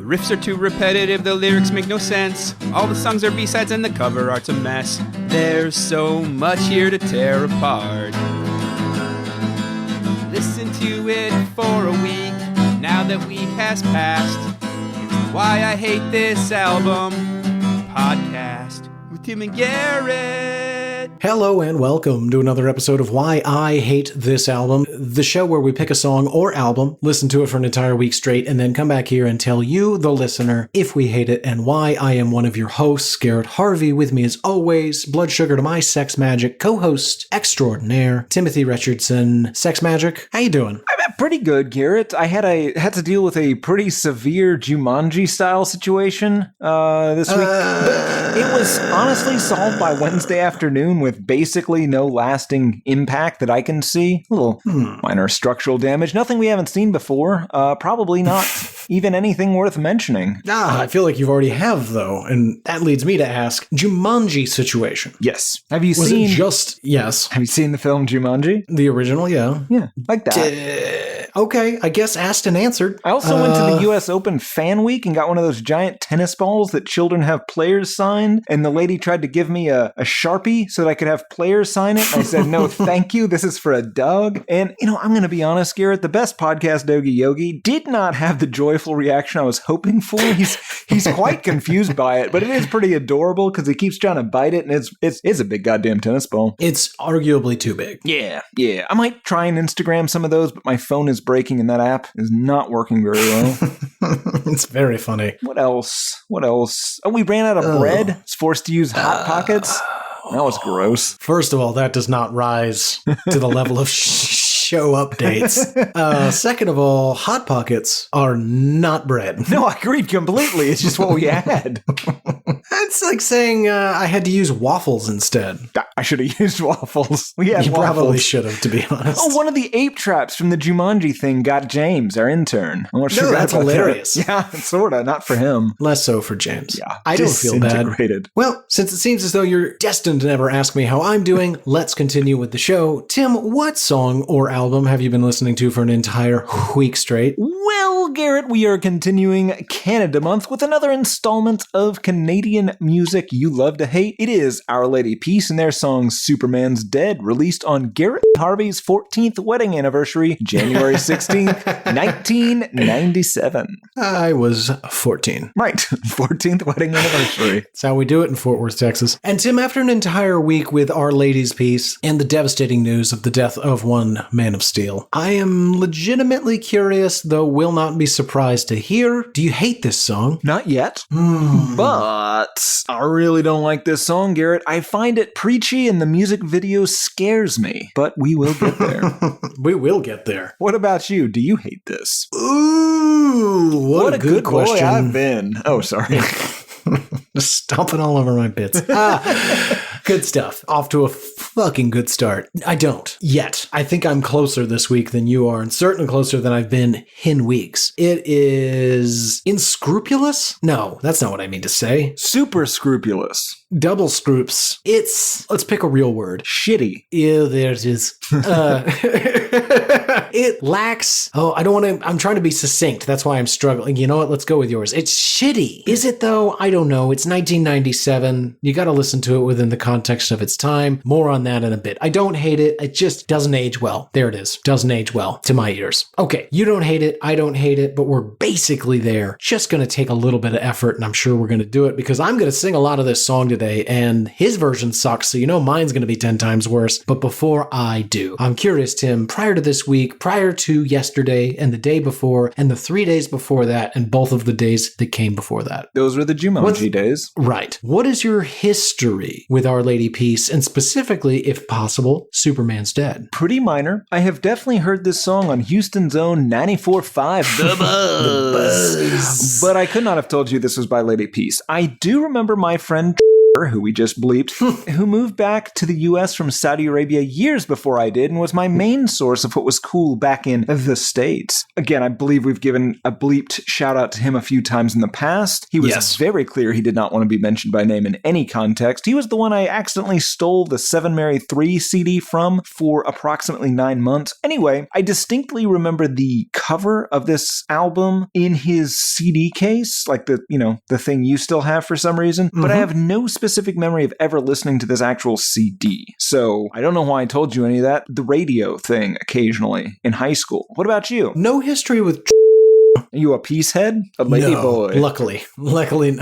riffs are too repetitive, the lyrics make no sense. All the songs are B-sides and the cover art's a mess. There's so much here to tear apart. Listen to it for a week, now that week has passed. It's Why I Hate This Album podcast with Tim and Garrett. Hello and welcome to another episode of Why I Hate This Album, the show where we pick a song or album, listen to it for an entire week straight, and then come back here and tell you, the listener, if we hate it and why. I am one of your hosts, Garrett Harvey. With me as always, blood sugar to my sex magic co-host extraordinaire, Timothy Richardson. Sex magic, how you doing? I'm pretty good, Garrett. I had to deal with a pretty severe Jumanji-style situation this week. But it was honestly solved by Wednesday afternoon with basically no lasting impact that I can see. A little minor structural damage. Nothing we haven't seen before. Probably not even anything worth mentioning. I feel like you already have, though. And that leads me to ask, Jumanji situation. Yes. Have you Was seen... it just... Yes. Have you seen the film Jumanji? The original, yeah. Yeah, like that. Okay, I guess asked and answered. I also went to the U.S. Open Fan Week and got one of those giant tennis balls that children have players sign. And the lady tried to give me a Sharpie so that I could have players sign it. And I said, no, thank you. This is for a dog. And, I'm going to be honest, Garrett, the best podcast, Dogie Yogi, did not have the joyful reaction I was hoping for. He's quite confused by it, but it is pretty adorable because he keeps trying to bite it. And it's a big goddamn tennis ball. It's arguably too big. Yeah. I might try and Instagram some of those, but my phone is breaking and that app is not working very well. It's very funny. What else? Oh, we ran out of bread. Was forced to use Hot Pockets. That was gross. First of all, that does not rise to the level of show updates. Second of all, Hot Pockets are not bread. No, I agreed completely. It's just what we had. It's like saying I had to use waffles instead. I should have used waffles. We had You waffles. probably should have, to be honest. Oh, one of the ape traps from the Jumanji thing got James, our intern. I'm not sure that's hilarious. That. Yeah, sort of. Not for him. Less so for James. Yeah, I don't feel bad. disintegrated. Well, since it seems as though you're destined to never ask me how I'm doing, let's continue with the show. Tim, what song or album have you been listening to for an entire week straight? Well, Garrett, we are continuing Canada Month with another installment of Canadian music you love to hate. It is Our Lady Peace and their song Superman's Dead, released on Garrett Harvey's 14th wedding anniversary, January 16th, 1997. I was 14. Right, 14th wedding anniversary. That's how we do it in Fort Worth, Texas. And Tim, after an entire week with Our Lady's Peace and the devastating news of the death of one Man of Steel, I am legitimately curious, though will not be surprised to hear, do you hate this song? Not yet, but I really don't like this song, Garrett. I find it preachy and the music video scares me, but we will get there. We will get there. What about you? Do you hate this? Ooh, what a good question. Boy I've been. Oh, sorry. Just stomping all over my bits. Good stuff. Off to a fucking good start. I don't yet. I think I'm closer this week than you are, and certainly closer than I've been in weeks. It is inscrupulous? No, that's not what I mean to say. Super scrupulous. Double scroops. Let's pick a real word. Shitty. Yeah, there it is. It lacks, I'm trying to be succinct. That's why I'm struggling. You know what? Let's go with yours. It's shitty. Is it though? I don't know. It's 1997. You got to listen to it within the context of its time. More on that in a bit. I don't hate it. It just doesn't age well. There it is. Doesn't age well to my ears. Okay. You don't hate it. I don't hate it, but we're basically there. Just going to take a little bit of effort, and I'm sure we're going to do it because I'm going to sing a lot of this song today, and his version sucks, so mine's going to be 10 times worse. But before I do, I'm curious, Tim, prior to this week, prior to yesterday and the day before and the 3 days before that and both of the days that came before that. Those were the Jumanji days. Right. What is your history with Our Lady Peace and specifically, if possible, Superman's Dead? Pretty minor. I have definitely heard this song on Houston's own 94.5 The Buzz. But I could not have told you this was by Lady Peace. I do remember my friend who we just bleeped, who moved back to the US from Saudi Arabia years before I did and was my main source of what was cool back in the States. Again, I believe we've given a bleeped shout out to him a few times in the past. He was very clear he did not want to be mentioned by name in any context. He was the one I accidentally stole the 7 Mary 3 CD from for approximately 9 months. Anyway, I distinctly remember the cover of this album in his CD case, like the thing you still have for some reason, but I have no specific memory of ever listening to this actual CD. So I don't know why I told you any of that. The radio thing occasionally in high school. What about you? No history with... Are you a peace head? A lady boy? Luckily. No.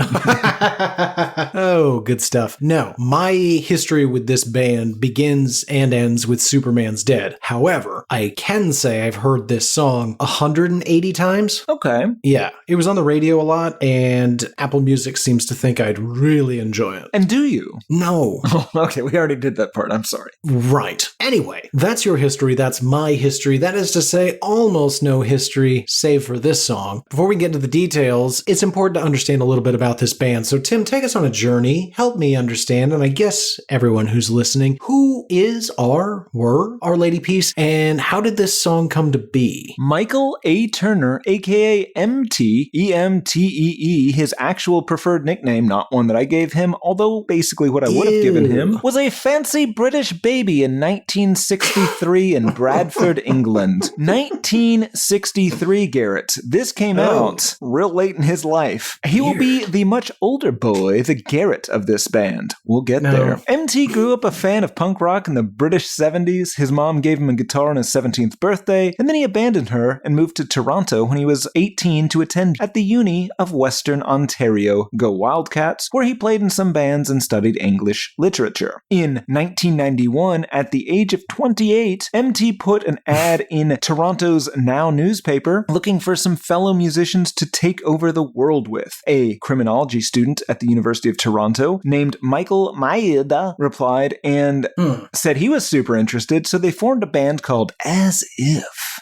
Oh, good stuff. No, my history with this band begins and ends with Superman's Dead. However, I can say I've heard this song 180 times. Okay. Yeah, it was on the radio a lot, and Apple Music seems to think I'd really enjoy it. And do you? No. Oh, okay, we already did that part. I'm sorry. Right. Anyway, that's your history. That's my history. That is to say, almost no history, save for this song. Before we get into the details, it's important to understand a little bit about this band. So Tim, take us on a journey. Help me understand, and I guess everyone who's listening, who is were Our Lady Peace, and how did this song come to be? Michael A. Turner, aka MT, EMTEE, his actual preferred nickname, not one that I gave him, although basically what I would have given him, was a fancy British baby in 1963 in Bradford, England. 1963, Garrett. This came out real late in his life. He will be the much older boy, the Garrett of this band. We'll get there. MT grew up a fan of punk rock in the British 70s. His mom gave him a guitar on his 17th birthday, and then he abandoned her and moved to Toronto when he was 18 to attend at the Uni of Western Ontario, go Wildcats, where he played in some bands and studied English literature. In 1991, at the age of 28, MT put an ad in Toronto's Now newspaper looking for some fellow musicians to take over the world with. A criminology student at the University of Toronto named Michael Maeda replied and said he was super interested, so they formed a band called As If.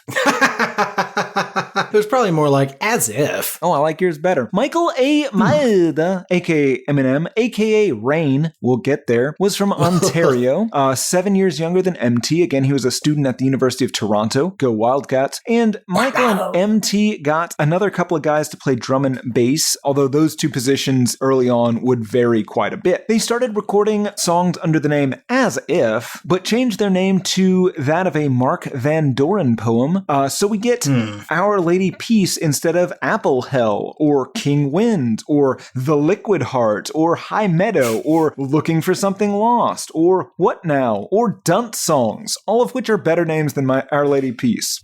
It was probably more like As If. Oh, I like yours better. Michael A. Maeda, aka Eminem, aka Rain, we'll get there, was from Ontario, 7 years younger than MT. Again, he was a student at the University of Toronto, go Wildcats. And Michael and MT got another couple of guys to play drum and bass, although those two positions early on would vary quite a bit. They started recording songs under the name As If, but changed their name to that of a Mark Van Doren poem. So we get Our Lady Peace instead of Apple Hell, or King Wind, or The Liquid Heart, or High Meadow, or Looking for Something Lost, or What Now, or Dunce Songs, all of which are better names than my Our Lady Peace.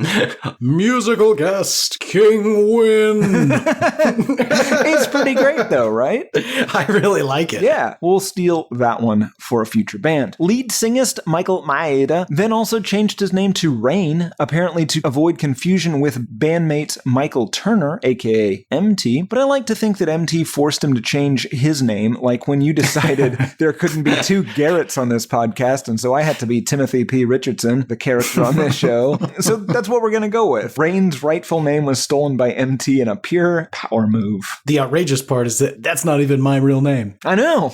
Musical guest, King Wind. It's pretty great though, right? I really like it. Yeah, we'll steal that one for a future band. Lead singist Michael Maeda then also changed his name to Rain, apparently to avoid confusion with bandmate Michael Turner, aka MT, but I like to think that MT forced him to change his name, like when you decided there couldn't be two Garretts on this podcast, and so I had to be Timothy P. Richardson, the character on this show. So that's what we're going to go with. Rain's rightful name was stolen by MT in a pure power move. The outrageous part is that that's not even my real name. I know.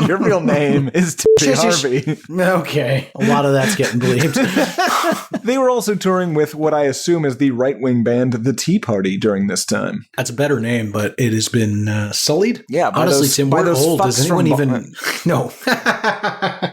Your real name is Timothy Harvey. Okay. A lot of that's getting bleeped. They were also touring with what I assume is the right-wing band The Tea Party during this time. That's a better name, but it has been sullied. Yeah, honestly, Tim, we're old. Does anyone even... No.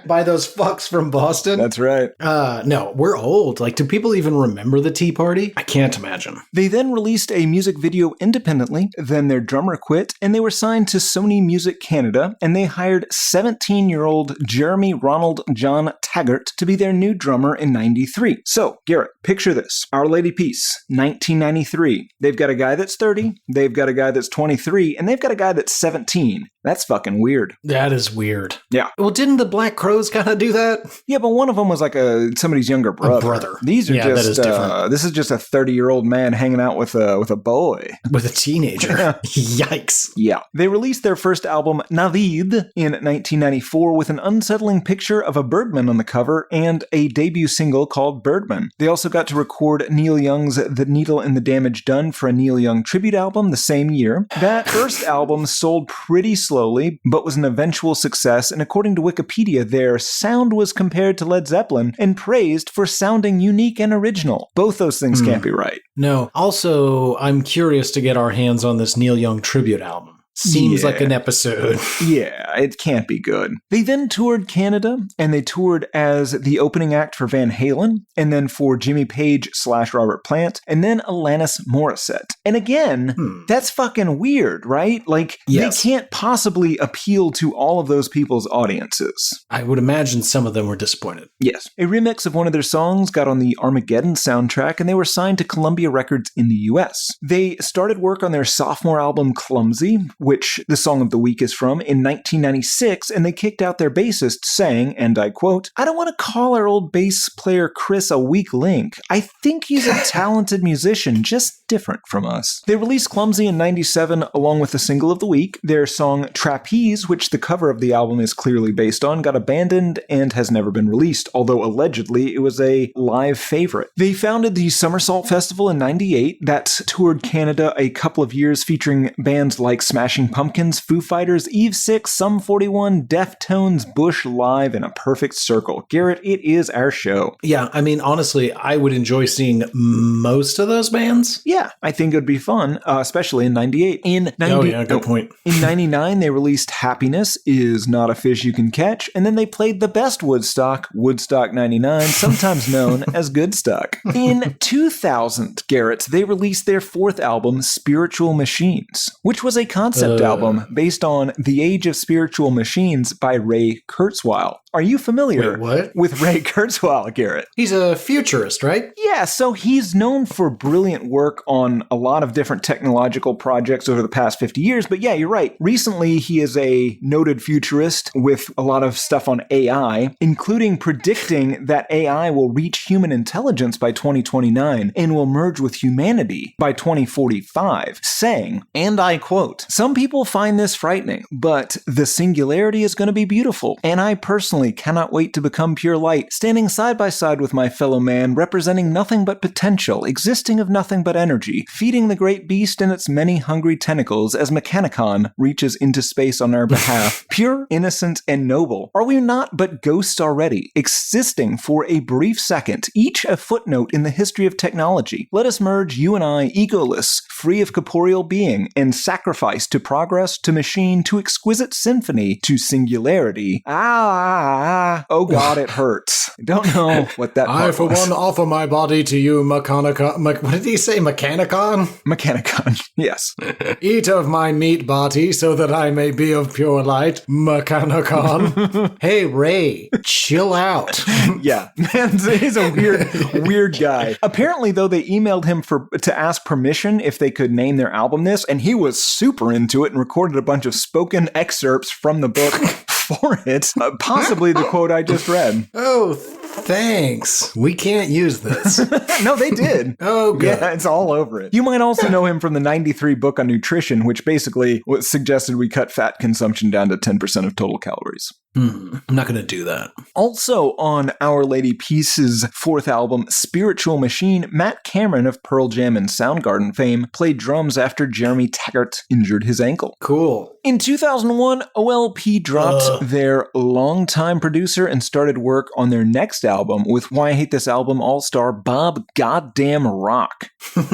By those fucks from Boston? That's right. No, we're old. Like, do people even remember The Tea Party? I can't imagine. They then released a music video independently, then their drummer quit, and they were signed to Sony Music Canada, and they hired 17-year-old Jeremy Ronald John Taggart to be their new drummer in 93. So, Garrett, picture this. Our Lady Peace, 1993. They've got a guy that's 30, they've got a guy that's 23, and they've got a guy that's 17. That's fucking weird. That is weird. Yeah. Well, didn't the Black Crowes kind of do that? Yeah, but one of them was like somebody's younger brother. A brother. These are that is different. This is just a 30-year-old man hanging out with a boy. With a teenager. Yikes. Yeah. They released their first album, Navid, in 1994 with an unsettling picture of a Birdman on the cover and a debut single called Birdman. They also got to record Neil Young's The Needle and the Damage Done for a Neil Young tribute album the same year. That first album sold pretty slowly slowly, but was an eventual success, and according to Wikipedia, their sound was compared to Led Zeppelin and praised for sounding unique and original. Both those things can't be right. No. Also, I'm curious to get our hands on this Neil Young tribute album. Seems like an episode. Yeah, it can't be good. They then toured Canada, and they toured as the opening act for Van Halen, and then for Jimmy Page / Robert Plant, and then Alanis Morissette. And again, that's fucking weird, right? Like, they can't possibly appeal to all of those people's audiences. I would imagine some of them were disappointed. Yes. A remix of one of their songs got on the Armageddon soundtrack, and they were signed to Columbia Records in the US. They started work on their sophomore album, Clumsy, which the song of the week is from, in 1996, and they kicked out their bassist saying, and I quote, "I don't want to call our old bass player Chris a weak link. I think he's a talented musician, just different from us." They released Clumsy in 97 along with the single of the week. Their song Trapeze, which the cover of the album is clearly based on, got abandoned and has never been released, although allegedly it was a live favorite. They founded the Somersault Festival in 98 that toured Canada a couple of years featuring bands like Smashing Pumpkins, Foo Fighters, Eve 6, Sum 41, Deftones, Bush Live, and A Perfect Circle. Garrett, it is our show. Yeah, I mean, honestly, I would enjoy seeing most of those bands. Yeah, I think it would be fun, especially in 98. Good point. In 99, they released Happiness Is Not a Fish You Can Catch, and then they played the best Woodstock, Woodstock 99, sometimes known as Goodstock. In 2000, Garrett, they released their fourth album, Spiritual Machines, which was a concept album based on The Age of Spiritual Machines by Ray Kurzweil. Are you familiar with Ray Kurzweil, Garrett? He's a futurist, right? Yeah, so he's known for brilliant work on a lot of different technological projects over the past 50 years, but yeah, you're right. Recently, he is a noted futurist with a lot of stuff on AI, including predicting that AI will reach human intelligence by 2029 and will merge with humanity by 2045, saying, and I quote, "Some people find this frightening, but the singularity is going to be beautiful, and I personally cannot wait to become pure light, standing side by side with my fellow man, representing nothing but potential, existing of nothing but energy, feeding the great beast and its many hungry tentacles as Mechanicon reaches into space on our behalf, pure, innocent, and noble. Are we not but ghosts already, existing for a brief second, each a footnote in the history of technology? Let us merge, you and I, egoless, free of corporeal being, and sacrifice to progress, to machine, to exquisite symphony, to singularity. Oh God, it hurts. I don't know what that I, for was. one, offer my body to you, Mechanicon. What did he say, Mechanicon? Mechanicon, yes. Eat of my meat body so that I may be of pure light, Mechanicon. Hey, Ray, chill out. Yeah, man, he's a weird guy. Apparently, though, they emailed him to ask permission if they could name their album this, and he was super into it and recorded a bunch of spoken excerpts from the book for it. Possibly the quote I just read. Oh, thanks. We can't use this. No, they did. Oh, good. Yeah, it's all over it. You might also know him from the 93 book on nutrition, which basically suggested we cut fat consumption down to 10% of total calories. I'm not going to do that. Also on Our Lady Peace's fourth album, Spiritual Machine, Matt Cameron of Pearl Jam and Soundgarden fame played drums after Jeremy Taggart injured his ankle. Cool. In 2001, OLP dropped their longtime producer and started work on their next album with Why I Hate This Album all-star Bob Goddamn Rock.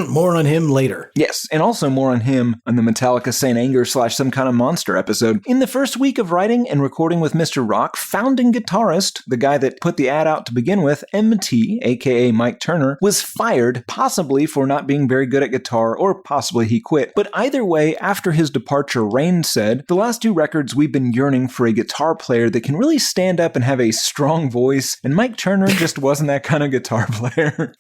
More on him later. Yes, and also more on him on the Metallica Saint Anger / Some Kind of Monster episode. In the first week of writing and recording with Mr. Rock, founding guitarist, the guy that put the ad out to begin with, MT, aka Mike Turner, was fired, possibly for not being very good at guitar, or possibly he quit. But either way, after his departure, Rain said, "The last 2 records we've been yearning for a guitar player that can really stand up and have a strong voice, and Mike Turner just wasn't that kind of guitar player."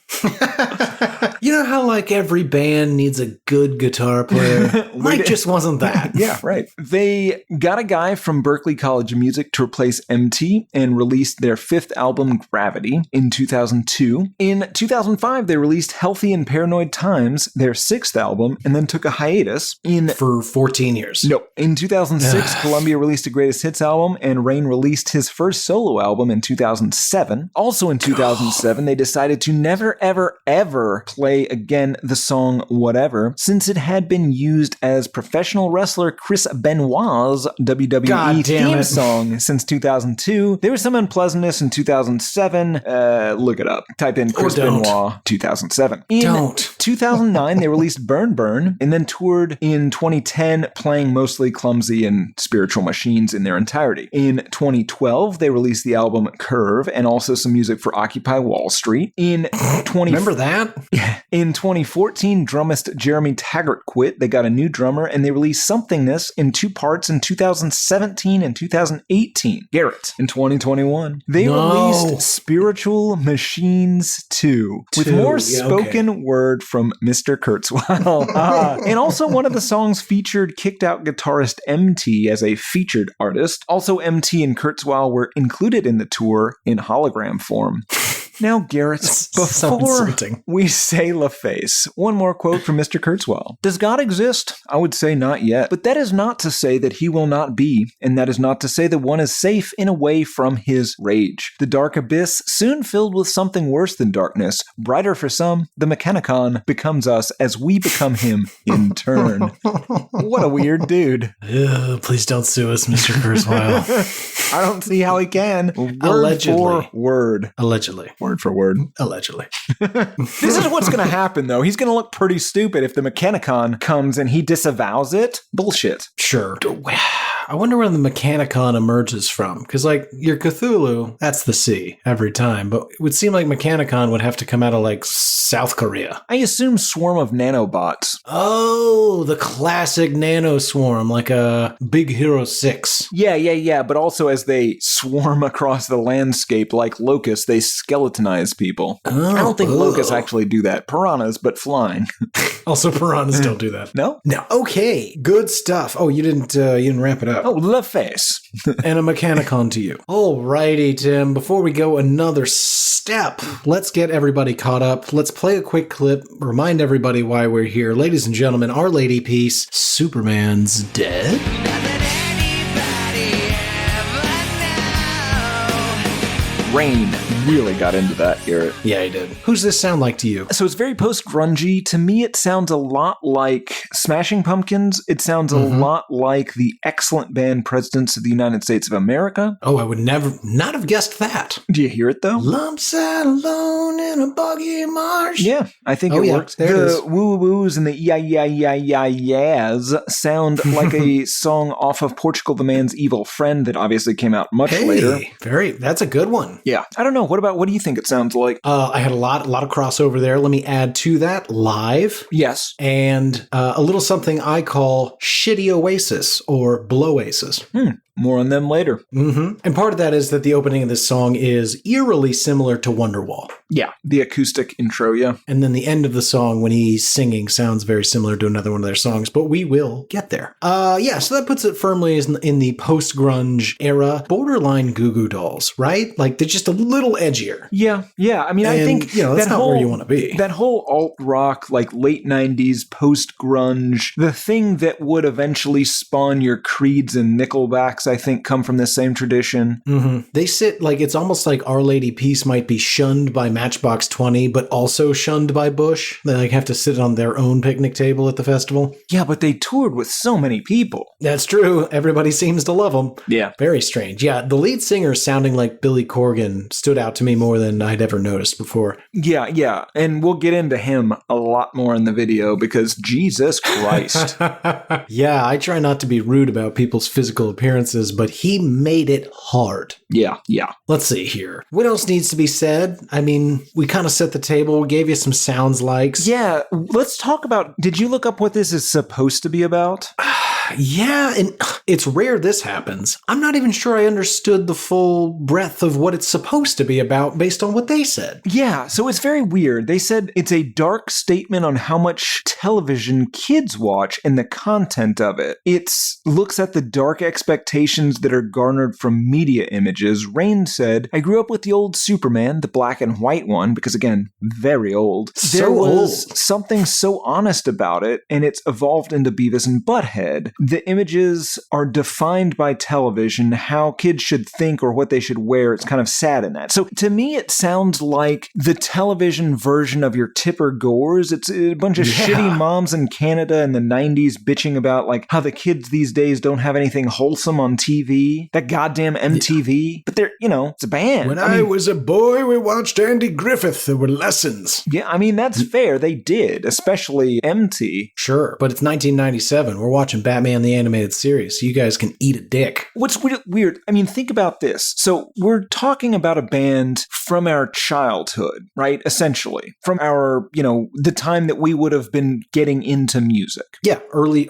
You know how, like, every band needs a good guitar player? Mike just wasn't that. Yeah, right. They got a guy from Berklee College of Music to replace MT and released their 5th album, Gravity, in 2002. In 2005, they released Healthy and Paranoid Times, their 6th album, and then took a hiatus. For 14 years. No. In 2006, Columbia released a Greatest Hits album, and Rain released his first solo album in 2007. Also in 2007, they decided to never, ever, ever play play again the song Whatever, since it had been used as professional wrestler Chris Benoit's WWE theme song since 2002. There was some unpleasantness in 2007. Look it up. Type in Chris Benoit 2007. In 2009, they released Burn Burn and then toured in 2010, playing mostly Clumsy and Spiritual Machines in their entirety. In 2012, they released the album Curve and also some music for Occupy Wall Street. Remember that? In 2014, drummist Jeremy Taggart quit. They got a new drummer and they released Somethingness in 2 parts in 2017 and 2018. Garrett, in 2021, they released Spiritual Machines 2 with more spoken word from Mr. Kurzweil. And also one of the songs featured kicked out guitarist MT as a featured artist. Also, MT and Kurzweil were included in the tour in hologram form. Now, Garrett, before we say LaFace, one more quote from Mr. Kurzweil. Does God exist? I would say not yet. But that is not to say that he will not be, and that is not to say that one is safe in a way from his rage. The dark abyss, soon filled with something worse than darkness, brighter for some, the Mechanicon becomes us as we become him in turn. What a weird dude. Please don't sue us, Mr. Kurzweil. I don't see how he can. Allegedly. Allegedly. Word for word. Allegedly. This is what's going to happen, though. He's going to look pretty stupid if the Mechanicon comes and he disavows it. Bullshit. Sure. I wonder where the Mechanicon emerges from. Because, like, your Cthulhu, that's the sea every time. But it would seem like Mechanicon would have to come out of, like, South Korea. I assume swarm of nanobots. Oh, the classic nano swarm, like a Big Hero 6. Yeah. But also as they swarm across the landscape like locusts, they skeletonize people. I don't think locusts actually do that. Piranhas, but flying. Also, piranhas don't do that. No? No. Okay. Good stuff. Oh, you didn't wrap it up. Oh, LaFace. And a Mechanicon to you. Alrighty, Tim. Before we go another step, let's get everybody caught up. Let's play a quick clip, remind everybody why we're here. Ladies and gentlemen, our lady piece, Superman's Dead. Rain really got into that, Garrett. Yeah, he did. Who's this sound like to you? So it's very post-grungy. To me, it sounds a lot like Smashing Pumpkins. It sounds a lot like the excellent band Presidents of the United States of America. Oh, I would not have guessed that. Do you hear it, though? Lump sat alone in a boggy marsh. Yeah, I think it works. The woo-woos and the yeahs sound like a song off of Portugal the Man's Evil Friend that obviously came out much later. That's a good one. Yeah. I don't know. What do you think it sounds like? I had a lot of crossover there. Let me add to that live. Yes. And a little something I call Shitty Oasis or Blowasis. More on them later. And part of that is that the opening of this song is eerily similar to Wonderwall. Yeah, the acoustic intro, yeah. And then the end of the song when he's singing sounds very similar to another one of their songs, but we will get there. So that puts it firmly in the post-grunge era, borderline Goo Goo Dolls, right? Like they're just a little edgier. Yeah. I mean, I think that's not where you want to be. That whole alt-rock, like late 90s, post-grunge, the thing that would eventually spawn your Creeds and Nickelbacks, I think, come from the same tradition. They sit like it's almost like Our Lady Peace might be shunned by Matchbox 20, but also shunned by Bush. They like have to sit on their own picnic table at the festival. Yeah, but they toured with so many people. That's true. Everybody seems to love them. Yeah. Very strange. Yeah, the lead singer sounding like Billy Corgan stood out to me more than I'd ever noticed before. Yeah. And we'll get into him a lot more in the video because Jesus Christ. Yeah, I try not to be rude about people's physical appearances, but he made it hard. Yeah. Let's see here. What else needs to be said? I mean, we kind of set the table. We gave you some sounds likes. Yeah, let's talk about, did you look up what this is supposed to be about? Yeah, and it's rare this happens. I'm not even sure I understood the full breadth of what it's supposed to be about based on what they said. Yeah, so it's very weird. They said it's a dark statement on how much television kids watch and the content of it. It looks at the dark expectations that are garnered from media images. Rain said, I grew up with the old Superman, the black and white one, because again, very old. There was something so honest about it, and it's evolved into Beavis and Butthead. the images are defined by television, how kids should think or what they should wear. It's kind of sad in that. So to me, it sounds like the television version of your Tipper Gores. It's a bunch of shitty moms in Canada in the 90s bitching about like how the kids these days don't have anything wholesome on TV. That goddamn MTV. But they're, it's a band. When I was a boy, we watched Andy Griffith. There were lessons. Yeah, I mean, that's fair. They did, especially MT. Sure, but it's 1997. We're watching Batman the Animated Series, so you guys can eat a dick. What's weird, I mean, think about this. So we're talking about a band from our childhood, right? Essentially. From our, the time that we would have been getting into music. Yeah, early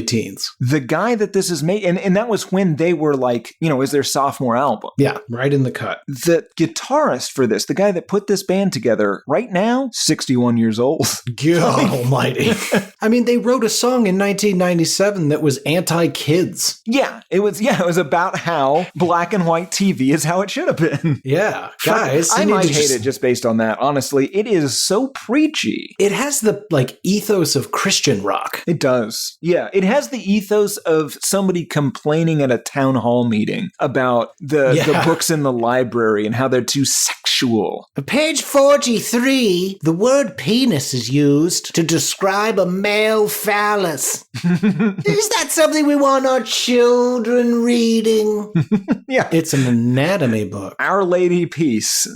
teens. The guy that this is made, and that was when they were like, is their sophomore album. Yeah, right in the cut. The guitarist for this, the guy that put this band together, right now, 61 years old. God almighty. I mean, they wrote a song in 1997 that was anti-kids. Yeah, it was about how black and white TV is how it should have been. Yeah, guys. I might hate it just based on that. Honestly, it is so preachy. It has the, ethos of Christian rock. It does. Yeah, it has the ethos of somebody complaining at a town hall meeting about the books in the library and how they're too sexual. Page 43, the word penis is used to describe a male phallus. Is that something we want our children reading? Yeah. It's an anatomy book. Our Lady Peace.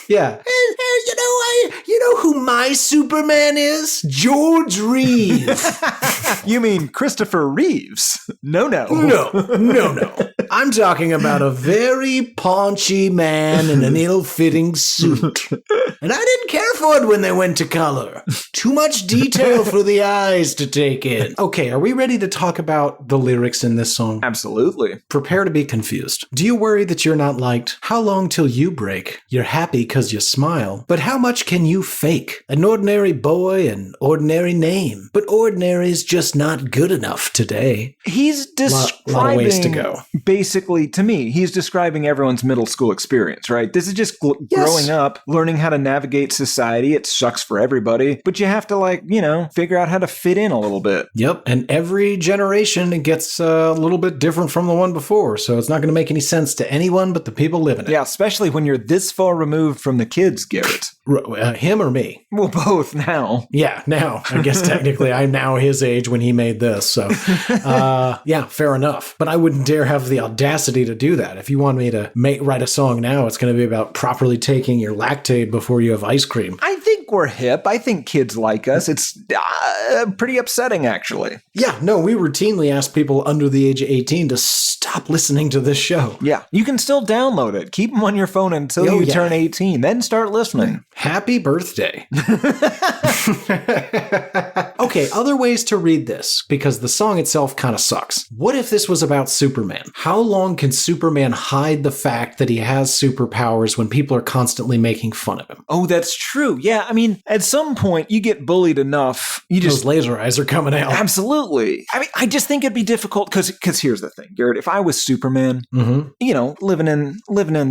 Yeah. You know who my Superman is? George Reeves. You mean Christopher Reeves? No. No. I'm talking about a very paunchy man in an ill-fitting suit. And I didn't care for it when they went to color. Too much detail for the eyes to take in. Okay, are we ready to talk about the lyrics in this song? Absolutely. Prepare to be confused. Do you worry that you're not liked? How long till you break? You're happy because you smile. But how much can you fake? An ordinary boy, an ordinary name. But ordinary is just not good enough today. He's describing, lot of ways to go. Basically, to me, he's describing everyone's middle school experience, right? This is just growing up, learning how to navigate society. It sucks for everybody, but you have to figure out how to fit in a little bit. Yep, and every generation it gets a little bit different from the one before, so it's not going to make any sense to anyone but the people living it. Yeah, especially when you're this far removed from the kids, Garrett. Him or me? Well, both now. Yeah, now. I guess technically I'm now his age when he made this, so yeah, fair enough. But I wouldn't dare have the audacity to do that. If you want me to write a song now, it's going to be about properly taking your Lactaid before you have ice cream. I think we're hip. I think kids like us. It's pretty upsetting, actually. Yeah, no, we routinely ask people under the age of 18 to stop listening to this show. Yeah, you can still download it. Keep them on your phone until you turn 18. Then start listening. Happy birthday. Okay, other ways to read this, because the song itself kind of sucks. What if this was about Superman? How long can Superman hide the fact that he has superpowers when people are constantly making fun of him? Oh, that's true. Yeah, I mean, at some point, you get bullied enough. Those laser eyes are coming out. Absolutely. I mean, I just think it'd be difficult, because here's the thing, Garrett. If I was Superman, living in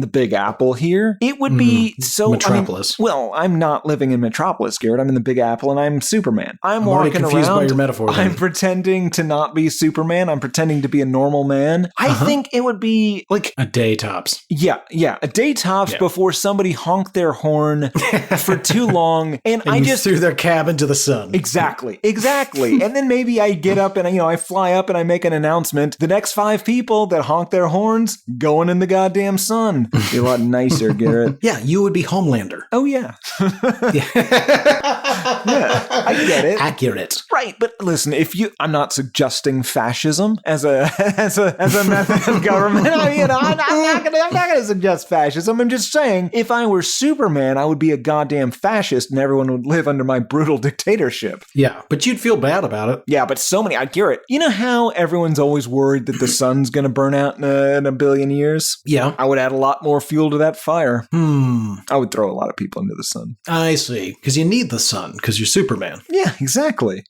the Big Apple here, it would be so... Metropolis. I'm not living in Metropolis, Garrett. I'm in the Big Apple, and I'm Superman. I'm walking confused around. By your metaphor. Then. I'm pretending to not be Superman. I'm pretending to be a normal man. I think it would be like a day tops. Yeah, a day tops before somebody honked their horn for too long, and I just threw their cab into the sun. Exactly. And then maybe I get up and I fly up and I make an announcement. The next 5 people that honk their horns going in the goddamn sun. Be a lot nicer, Garrett. Yeah, you would be Homelander. Oh yeah. Yeah, I get it. Accurate. Right, but listen, I'm not suggesting fascism as a method of government. I'm not gonna suggest fascism. I'm just saying, if I were Superman, I would be a goddamn fascist and everyone would live under my brutal dictatorship. Yeah, but you'd feel bad about it. Yeah, but I hear it. You know how everyone's always worried that the sun's gonna burn out in a billion years? Yeah. I would add a lot more fuel to that fire. I would throw a lot of people into the sun. I see. Because you need the sun, because you're Superman. Yeah, exactly.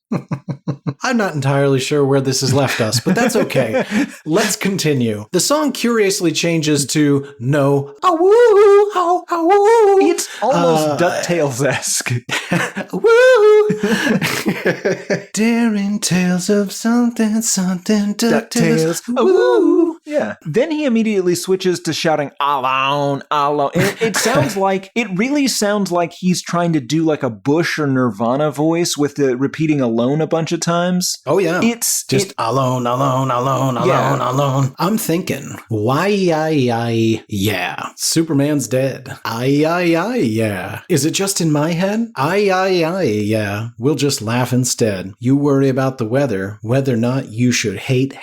I'm not entirely sure where this has left us, but that's okay. Let's continue. The song curiously changes to no, ah-woo, ah-woo. It's almost DuckTales-esque. esque. Woo! Daring tales of something, DuckTales. Woo! Yeah. Then he immediately switches to shouting, alone, alone. It sounds like, it really sounds like he's trying to do like a Bush or Nirvana voice with the repeating alone a bunch of times. Oh, yeah. It's just alone. I'm thinking, why, yeah. Superman's dead. Yeah. Is it just in my head? Yeah. We'll just laugh instead. You worry about the weather, whether or not you should hate.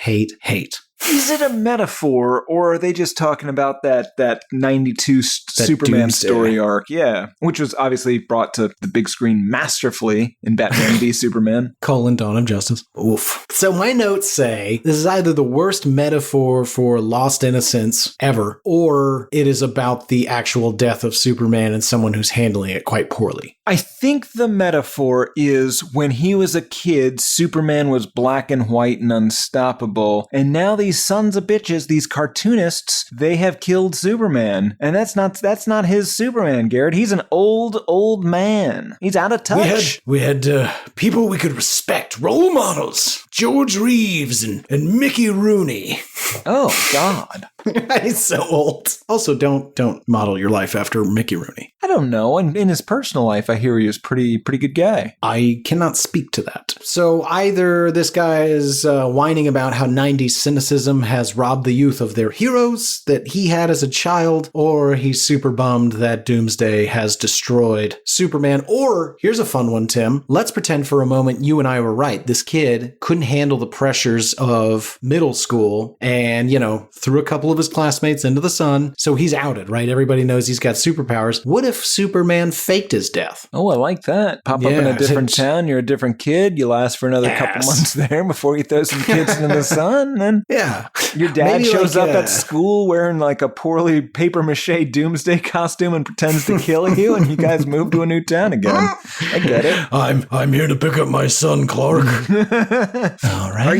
Is it a metaphor, or are they just talking about that 92 Superman Doomsday story arc? Yeah, which was obviously brought to the big screen masterfully in Batman v Superman. Dawn of Justice. Oof. So my notes say this is either the worst metaphor for lost innocence ever, or it is about the actual death of Superman and someone who's handling it quite poorly. I think the metaphor is when he was a kid, Superman was black and white and unstoppable, and now these sons of bitches, these cartoonists, they have killed Superman, and that's not his Superman, Garrett. He's an old man. He's out of touch. We had people we could respect, role models, George Reeves and Mickey Rooney. Oh God. He's so old. Also, don't model your life after Mickey Rooney. I don't know. In his personal life, I hear he was pretty good guy. I cannot speak to that. So either this guy is whining about how 90s cynicism has robbed the youth of their heroes that he had as a child, or he's super bummed that Doomsday has destroyed Superman. Or, here's a fun one, Tim. Let's pretend for a moment you and I were right. This kid couldn't handle the pressures of middle school and, threw a couple of his classmates into the sun. So he's outed, right? Everybody knows he's got superpowers. What if Superman faked his death? Oh, I like that. Pop up in a different town. You're a different kid. You last for another couple months there before you throw some kids into the sun. And your dad shows up at school wearing like a poorly paper mache Doomsday costume and pretends to kill you, and you guys move to a new town again. I get it. I'm here to pick up my son, Clark. All right. Are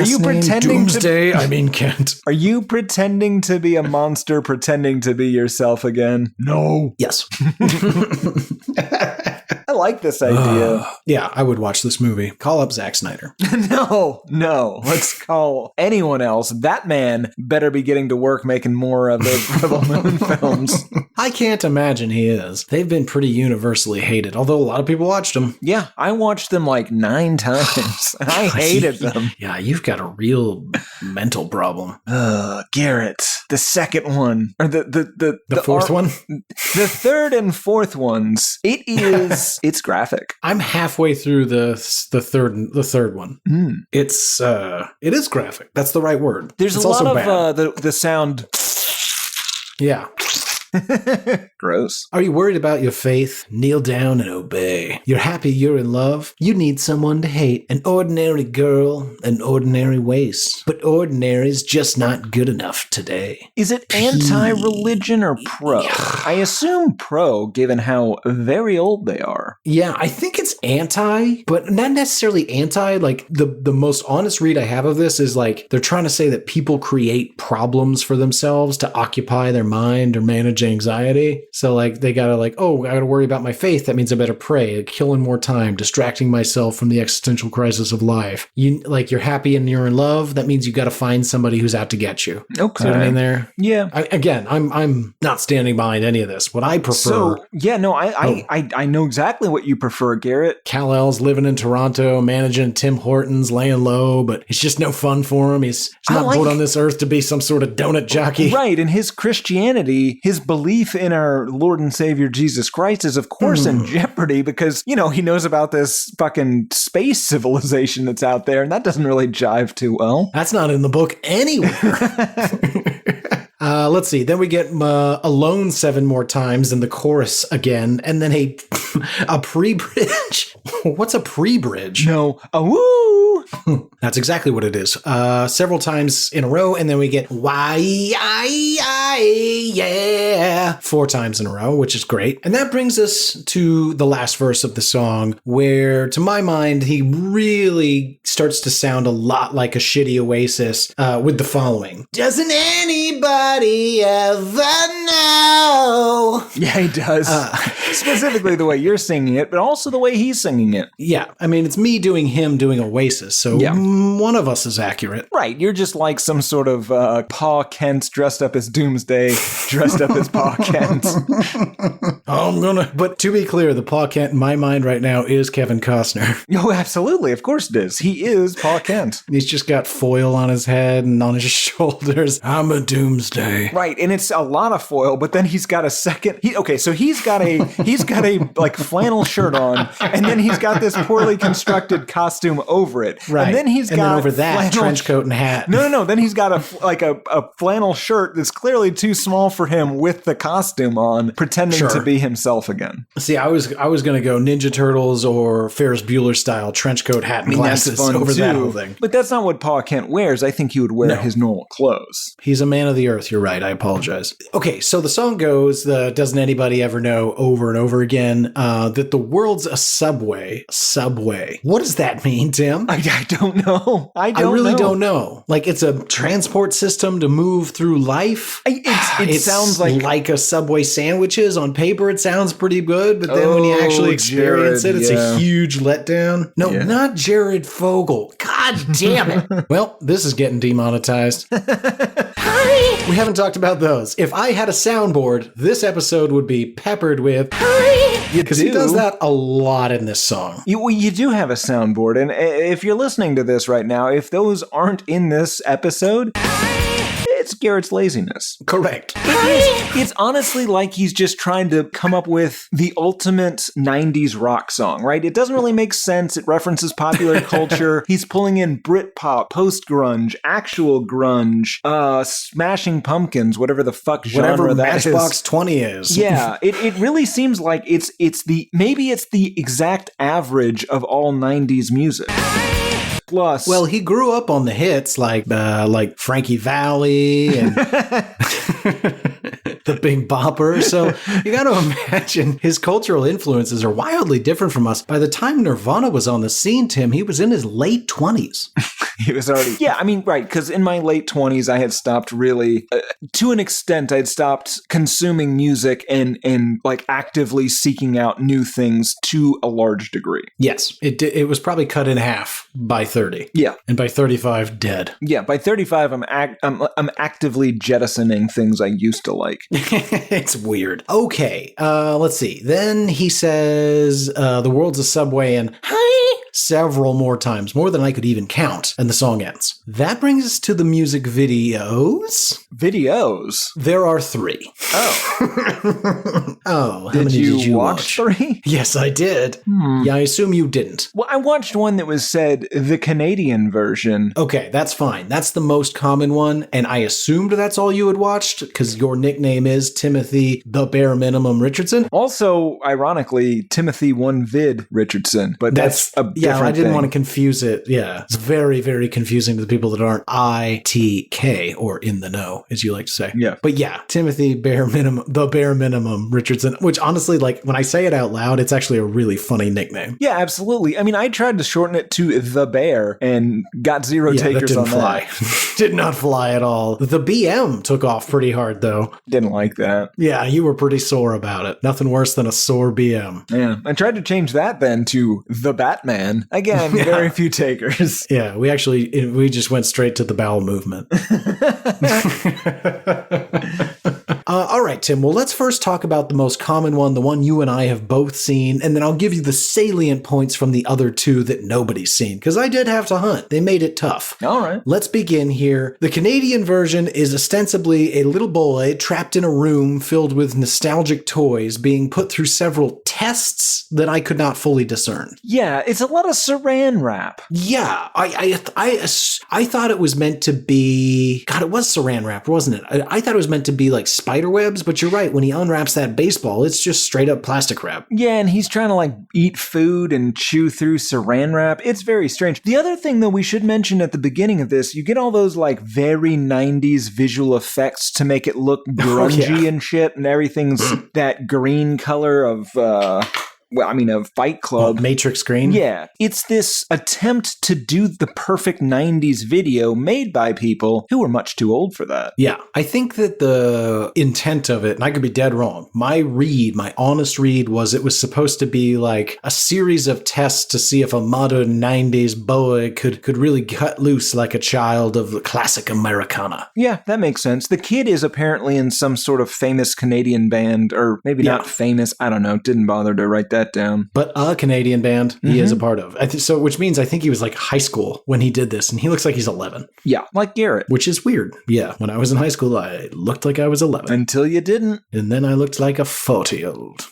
you pretending Doomsday? Kent. Are you pretending to be a monster, pretending to be yourself again? No. Yes. I like this idea. Yeah, I would watch this movie. Call up Zack Snyder. No. Let's call anyone else. That man better be getting to work making more of those Rebel Moon films. I can't imagine he is. They've been pretty universally hated, although a lot of people watched them. Yeah, I watched them like 9 times. And I hated them. Yeah, you've got a real mental problem. Garrett, the second one, or the fourth one? The third and fourth ones. It's graphic. I'm halfway through the third one. It is graphic. That's the right word. There's a lot of the sound. Yeah. Gross. Are you worried about your faith? Kneel down and obey. You're happy you're in love? You need someone to hate. An ordinary girl, an ordinary waist. But ordinary's just not good enough today. Is it anti-religion or pro? I assume pro, given how very old they are. Yeah, I think it's anti, but not necessarily anti. Like, the most honest read I have of this is like, they're trying to say that people create problems for themselves to occupy their mind or manage anxiety. So like they gotta I gotta worry about my faith. That means I better pray, killing more time, distracting myself from the existential crisis of life. You're happy and you're in love. That means you gotta find somebody who's out to get you. Okay. See what I mean there? Yeah. I'm not standing behind any of this. What I prefer. I know exactly what you prefer, Garrett. Kal-El's living in Toronto, managing Tim Hortons, laying low, but it's just no fun for him. He's not put on this earth to be some sort of donut jockey. Right. And his Christianity, his belief in our Lord and Savior Jesus Christ is of course in jeopardy because, he knows about this fucking space civilization that's out there, and that doesn't really jive too well. That's not in the book anywhere. Let's see. Then we get alone 7 more times in the chorus again, and then a pre-bridge. What's a pre-bridge? No. A woo! That's exactly what it is. Several times in a row, and then we get why, yeah, 4 times in a row, which is great. And that brings us to the last verse of the song, where, to my mind, he really starts to sound a lot like a shitty Oasis with the following. Doesn't anybody ever know? Yeah, he does. Specifically the way you're singing it, but also the way he's singing it. Yeah, I mean, it's me doing him doing Oasis, so one of us is accurate. Right, you're just like some sort of Pa Kent dressed up as Doomsday, dressed up as Pa Kent. But to be clear, the Pa Kent in my mind right now is Kevin Costner. Oh, absolutely, of course it is. He is Pa Kent. He's just got foil on his head and on his shoulders. I'm a Doomsday. Right, and it's a lot of foil, but then he's got a second. So he's got a like flannel shirt on, and then he's got this poorly constructed costume over it. Right, and then he's got over that trench coat and hat. No. Then he's got a flannel shirt that's clearly too small for him with the costume on, pretending to be himself again. See, I was going to go Ninja Turtles or Ferris Bueller style trench coat, hat, and glasses over that whole thing. But that's not what Pa Kent wears. I think he would wear his normal clothes. He's a man of the earth. You're right. I apologize. Okay, so the song goes, doesn't anybody ever know, over and over again, that the world's a subway. Subway. What does that mean, Tim? I don't know. I really don't know. Like, it's a transport system to move through life. It sounds like a Subway sandwiches. On paper, it sounds pretty good, but then when you actually experience it's a huge letdown. No, not Jared Fogle. God damn it. Well, this is getting demonetized. We haven't talked about those. If I had a soundboard, this episode would be peppered with because he does that a lot in this song. You do have a soundboard, and if you're listening to this right now, if those aren't in this episode, it's Garrett's laziness. Correct. It's honestly like he's just trying to come up with the ultimate 90s rock song, right? It doesn't really make sense. It references popular culture. He's pulling in Britpop, post-grunge, actual grunge, Smashing Pumpkins, whatever the fuck genre that is. Whatever Matchbox 20 is. Yeah, it really seems like it's the exact average of all 90s music. Plus, well, he grew up on the hits like Frankie Valli and the Big Bopper. So you got to imagine his cultural influences are wildly different from us. By the time Nirvana was on the scene, Tim, he was in his late 20s. He was already... Yeah, I mean, right, because in my late 20s, I had stopped really... to an extent, I'd stopped consuming music and like actively seeking out new things to a large degree. Yes, it was probably cut in half by 30. Yeah. And by 35, dead. Yeah, by 35, I'm actively jettisoning things I used to like. It's weird. Okay, let's see. Then he says, the world's a subway and several more times, more than I could even count, and the song ends. That brings us to the music videos. Videos? There are 3. Oh. Oh, did you watch 3? Yes, I did. Yeah, I assume you didn't. Well, I watched one that was said the Canadian version. Okay, that's fine. That's the most common one, and I assumed that's all you had watched, because your nickname is Timothy the Bare Minimum Richardson. Also, ironically, Timothy One Vid Richardson, but that's a different I didn't thing. want to confuse it. Yeah, it's very, very confusing to the people that aren't ITK or in the know, as you like to say. Yeah. But yeah, Timothy the Bare Minimum Richardson, which honestly, like when I say it out loud, it's actually a really funny nickname. Yeah, absolutely. I mean, I tried to shorten it to The Bear and got 0 takers on that. Did not fly at all. The BM took off pretty hard though. Didn't like that. Yeah, you were pretty sore about it. Nothing worse than a sore BM. Yeah, I tried to change that then to The Batman. Again, very few takers. Yeah, we just went straight to the bowel movement. All right, Tim. Well, let's first talk about the most common one, the one you and I have both seen, and then I'll give you the salient points from the other 2 that nobody's seen, because I did have to hunt. They made it tough. All right. Let's begin here. The Canadian version is ostensibly a little boy trapped in a room filled with nostalgic toys being put through several tests that I could not fully discern. Yeah, it's a lot of saran wrap. Yeah, I thought it was meant to be... God, it was saran wrap, wasn't it? I thought it was meant to be like spider webs, but you're right. When he unwraps that baseball, it's just straight up plastic wrap. Yeah, and he's trying to like eat food and chew through saran wrap. It's very strange. The other thing though we should mention at the beginning of this, you get all those like very 90s visual effects to make it look grungy and shit, and everything's that green color of of Fight Club. Matrix green? Yeah. It's this attempt to do the perfect 90s video made by people who were much too old for that. Yeah. I think that the intent of it, and I could be dead wrong, my honest read was it was supposed to be like a series of tests to see if a modern 90s boy could really cut loose like a child of the classic Americana. Yeah, that makes sense. The kid is apparently in some sort of famous Canadian band, or maybe not famous. I don't know. Didn't bother to write that down. But a Canadian band he is a part of. So, which means I think he was like high school when he did this, and he looks like he's 11. Yeah, like Garrett. Which is weird. Yeah, when I was in high school, I looked like I was 11. Until you didn't. And then I looked like a 40-year-old.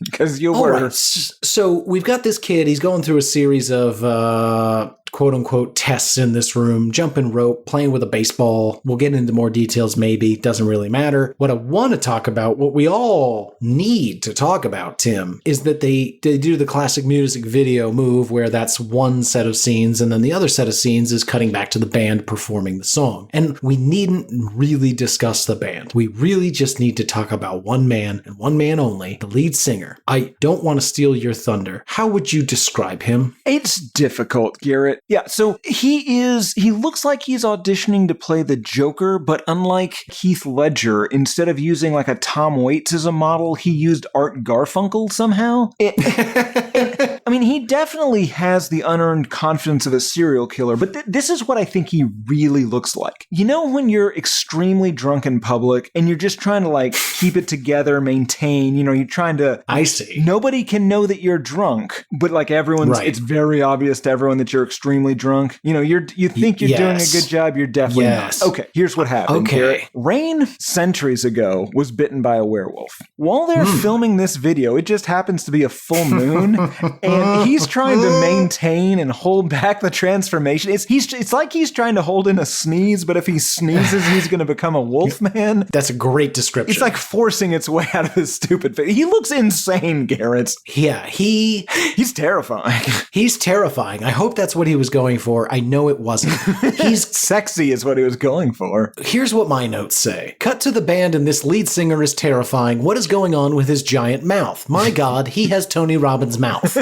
Because you were. Right. So we've got this kid. He's going through a series of quote unquote tests in this room, jumping rope, playing with a baseball. We'll get into more details maybe. Doesn't really matter. What I want to talk about, what we all need to talk about, Tim, is that they do the classic music video move where that's one set of scenes and then the other set of scenes is cutting back to the band performing the song. And we needn't really discuss the band. We really just need to talk about one man and one man only, the lead singer. I don't want to steal your thunder. How would you describe him? It's difficult, Garrett. Yeah, so he looks like he's auditioning to play the Joker, but unlike Heath Ledger, instead of using like a Tom Waits as a model, he used Art Garfunkel somehow. I mean, he definitely has the unearned confidence of a serial killer, but this is what I think he really looks like. You know when you're extremely drunk in public and you're just trying to like keep it together, maintain, you're trying to... I see. Nobody can know that you're drunk, but like it's very obvious to everyone that you're extremely drunk. You think you're doing a good job, you're definitely not. Okay, here's what happened. Okay. Rain, centuries ago, was bitten by a werewolf. While they're filming this video, it just happens to be a full moon, and he's trying to maintain and hold back the transformation. It's like he's trying to hold in a sneeze, but if he sneezes, he's going to become a wolf man. That's a great description. It's like forcing its way out of his stupid face. He looks insane, Garrett. Yeah, he's terrifying. He's terrifying. I hope that's what he was going for. I know it wasn't. He's sexy is what he was going for. Here's what my notes say. Cut to the band and this lead singer is terrifying. What is going on with his giant mouth? My God, he has Tony Robbins' mouth.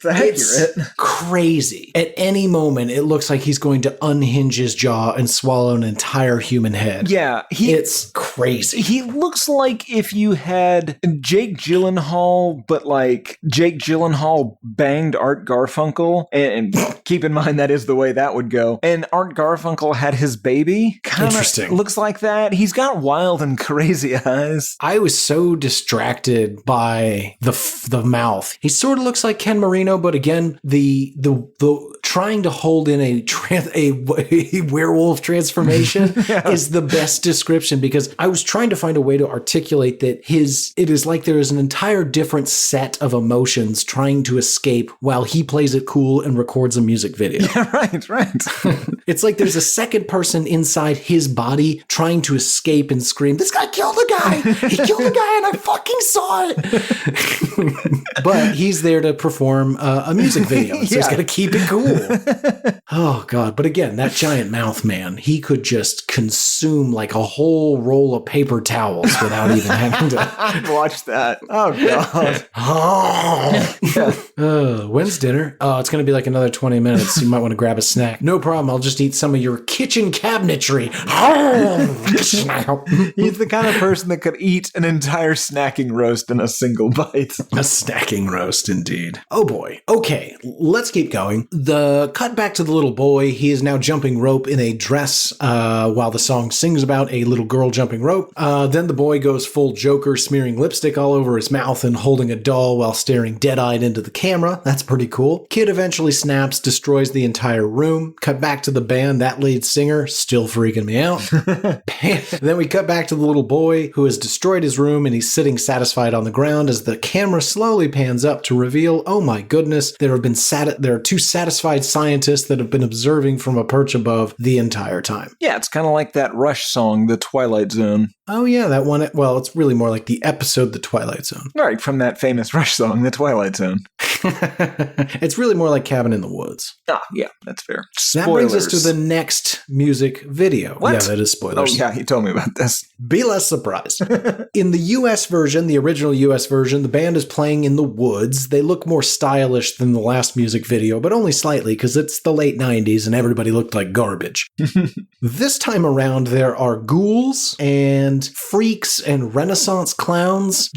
It's crazy. At any moment, it looks like he's going to unhinge his jaw and swallow an entire human head. Yeah. It's crazy. He looks like if you had Jake Gyllenhaal, but like Jake Gyllenhaal banged Art Garfunkel. And keep in mind, that is the way that would go. And Art Garfunkel had his baby. Interesting. Looks like that. He's got wild and crazy eyes. I was so distracted by the mouth. He sort of looks like Ken Marino, but again, the trying to hold in a werewolf transformation is the best description, because I was trying to find a way to articulate that it is like there is an entire different set of emotions trying to escape while he plays it cool and records a music video. Yeah, right. It's like there's a second person inside his body trying to escape and scream, "This guy killed a guy! He killed a guy and I fucking saw it!" But he's there to perform a music video, so he's got to keep it cool. Oh, God. But again, that giant mouth, man, he could just consume like a whole roll of paper towels without even having to... Watch that. Oh, God. When's dinner? Oh, it's going to be like another 20 minutes. You might want to grab a snack. No problem. I'll just eat some of your kitchen cabinetry. He's the kind of person that could eat an entire snacking roast in a single bite. A snacking roast, indeed. Oh, boy. Okay, let's keep going. The cut back to the little boy. He is now jumping rope in a dress while the song sings about a little girl jumping rope. Then the boy goes full Joker, smearing lipstick all over his mouth and holding a doll while staring dead-eyed into the camera. That's pretty cool. Kid eventually snaps, destroys the entire room. Cut back to the band. That lead singer, still freaking me out. Then we cut back to the little boy who has destroyed his room and he's sitting satisfied on the ground as the camera slowly pans up to reveal, oh my goodness, there are two satisfied scientists that have been observing from a perch above the entire time. Yeah, it's kind of like that Rush song, The Twilight Zone. Oh yeah, that one. Well, it's really more like the episode The Twilight Zone. Right, from that famous Rush song, The Twilight Zone. It's really more like Cabin in the Woods. Ah, yeah, that's fair. That brings us to the next music video. What? Yeah, that is spoilers. Oh yeah, he told me about this. Be less surprised. In the US version, the original US version, the band is playing in the woods. They look more stylish than the last music video, but only slightly because it's the late 90s and everybody looked like garbage. This time around, there are ghouls and freaks and Renaissance clowns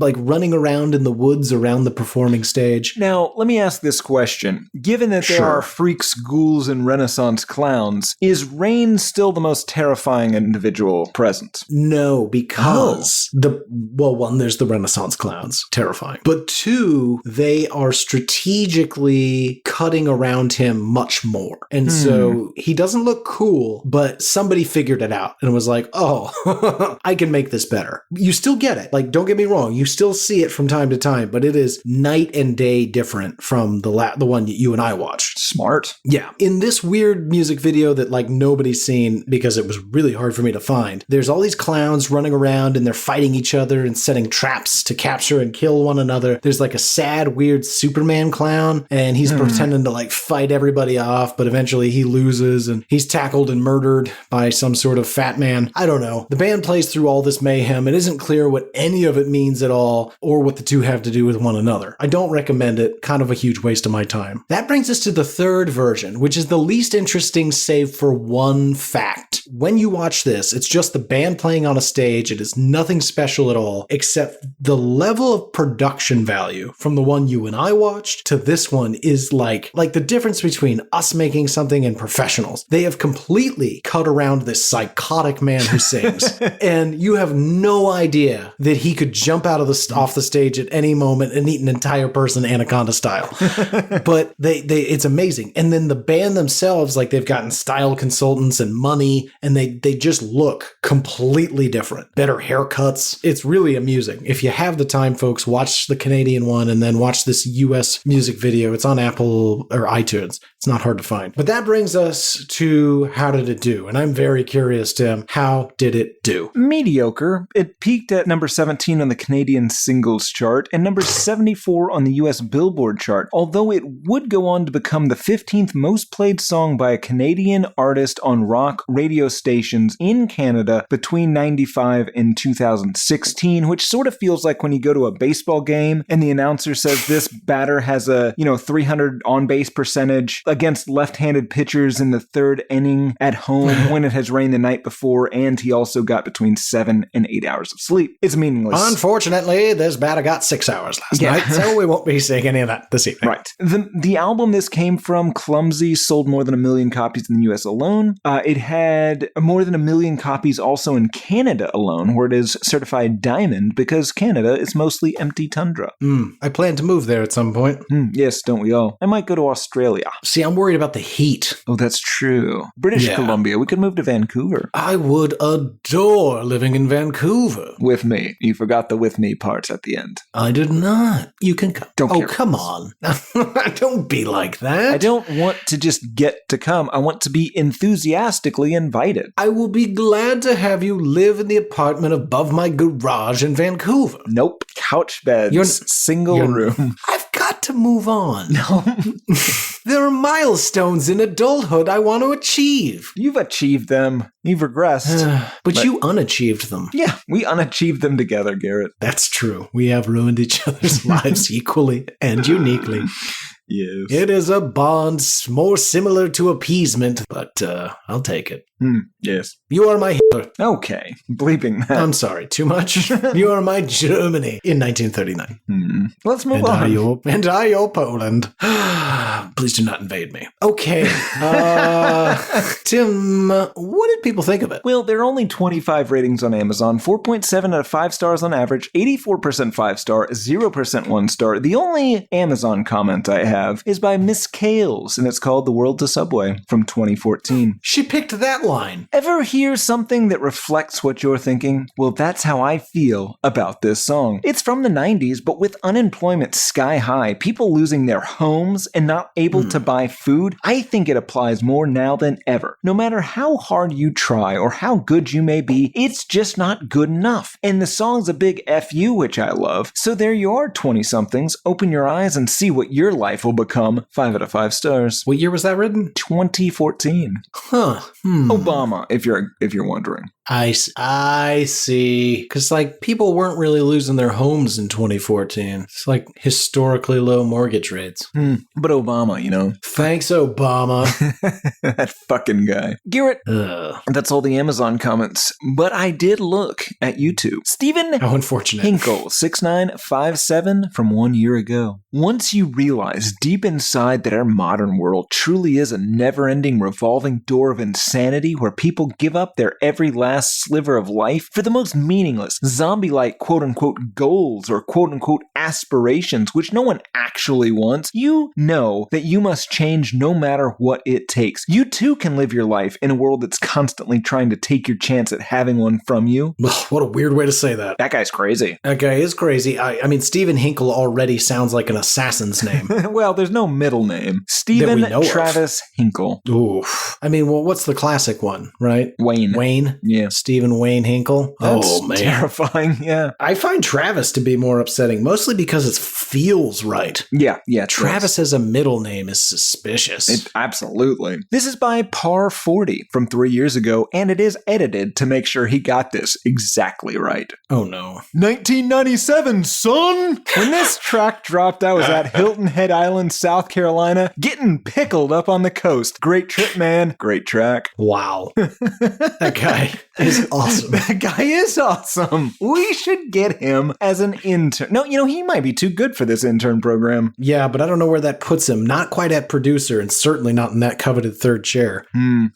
running around in the woods around the performing stage. Now, let me ask this question. Given that there are freaks, ghouls, and Renaissance clowns, is Rain still the most terrifying individual present? No, because one, there's the Renaissance clowns, terrifying. But two, they are strategically cutting around him much more. And so he doesn't look cool, but somebody figured it out and was like, oh, I can make this better. You still get it. Like, don't get me wrong. You still see it from time to time, but it is night and day different from the one you and I watched. Smart. Yeah. In this weird music video that like nobody's seen because it was really hard for me to find, there's all these clowns running around and they're fighting each other and setting traps to capture and kill one another. There's like a sad, weird Superman clown and he's pretending to like fight everybody off, but eventually he loses and he's tackled and murdered by some sort of fat man. I don't know. The band plays through all this mayhem. It isn't clear what any of it means at all or what the two have to do with one another. I don't recommend it. Kind of a huge waste of my time. That brings us to the third version, which is the least interesting save for one fact. When you watch this, it's just the band playing on a stage. It is nothing special at all, except the level of production value from the one you and I watched to this one is like the difference between us making something and professionals. They have completely cut around this psychotic man who sings, and you have no idea that he could jump out of off the stage at any moment and eat an entire person Anaconda style. But it's amazing. And then the band themselves, like they've gotten style consultants and money, and they just look completely different. Better haircuts. It's really amusing. If you have the time, folks, watch the Canadian one and then watch this US music video. It's on Apple or iTunes. It's not hard to find. But that brings us to how did it do? And I'm very curious, Tim, how did it do? Mediocre. It peaked at number 17 on the Canadian singles chart and number 74 on the US Billboard chart, although it would go on to become the 15th most played song by a Canadian artist on rock radio stations in Canada between 95 and 2016, which sort of feels like when you go to a baseball game and the announcer says this batter has a 300 on-base percentage against left-handed pitchers in the third inning at home when it has rained the night before, and he also got between 7 and 8 hours of sleep. It's meaningless. Unfortunately, this batter got 6 hours last night, so we won't be seeing any of that this evening. Right. The album this came from, Clumsy, sold more than 1 million copies in the US alone. It had more than 1 million copies also in Canada alone, where it is certified diamond because Canada is mostly empty tundra. I plan to move there at some point. Yes, don't we all? I might go to Australia. See, I'm worried about the heat. Oh, that's true. British Columbia. We could move to Vancouver. I would adore living in Vancouver. With me. You forgot the with me parts at the end. I did not. You can come. Don't care. Come on. Don't be like that. I don't want to just get to come. I want to be enthusiastically invited. I will be glad to have you live in the apartment above my garage in Vancouver. Nope. Couch beds. Single room. I've got to move on. No. There are milestones in adulthood I want to achieve. You've achieved them. You've regressed. But you unachieved them. Yeah, we unachieved them together, Garrett. That's true. We have ruined each other's lives equally and uniquely. Yes. It is a bond more similar to appeasement, but I'll take it. Yes. You are my Hitler. Okay. Bleeping that. I'm sorry, too much? You are my Germany in 1939. Let's move on. And I your Poland. Please do not invade me. Okay. Tim, what did people think of it? Well, there are only 25 ratings on Amazon, 4.7 out of 5 stars on average, 84% 5-star, 0% 1-star. The only Amazon comment I have have is by Miss Kales, and it's called The World's a Subway from 2014. She picked that line. Ever hear something that reflects what you're thinking? Well, that's how I feel about this song. It's from the 90s, but with unemployment sky high, people losing their homes and not able to buy food, I think it applies more now than ever. No matter how hard you try or how good you may be, it's just not good enough. And the song's a big FU, which I love. So there you are, 20-somethings. Open your eyes and see what your life will become. 5 out of 5 stars. What year was that written? 2014. Huh. Obama, if you're wondering. I see. Because, like, people weren't really losing their homes in 2014. It's like historically low mortgage rates. But Obama, you know. Thanks, Obama. That fucking guy. Garrett, that's all the Amazon comments. But I did look at YouTube. Stephen How unfortunate. Hinkle, 6957 from 1 year ago. Once you realize deep inside that our modern world truly is a never-ending revolving door of insanity where people give up their every last sliver of life for the most meaningless, zombie-like quote-unquote goals or quote-unquote aspirations which no one actually wants, you know that you must change no matter what it takes. You too can live your life in a world that's constantly trying to take your chance at having one from you. What a weird way to say that. That guy's crazy. That guy is crazy. I mean, Stephen Hinkle already sounds like an assassin's name. Well, there's no middle name. Stephen Travis Hinkle. Oof. I mean, well, what's the classic one, right? Wayne. Yeah. Stephen Wayne Hinkle. That's terrifying, yeah. I find Travis to be more upsetting, mostly because it feels right. Yeah. Travis as a middle name is suspicious. Absolutely. This is by Par40 from 3 years ago, and it is edited to make sure he got this exactly right. Oh no. 1997, son! When this track dropped, I was at Hilton Head Island, South Carolina, getting pickled up on the coast. Great trip, man. Great track. Wow. That guy is awesome. That guy is awesome. We should get him as an intern. No, you know, he might be too good for this intern program. Yeah, but I don't know where that puts him. Not quite at producer and certainly not in that coveted third chair.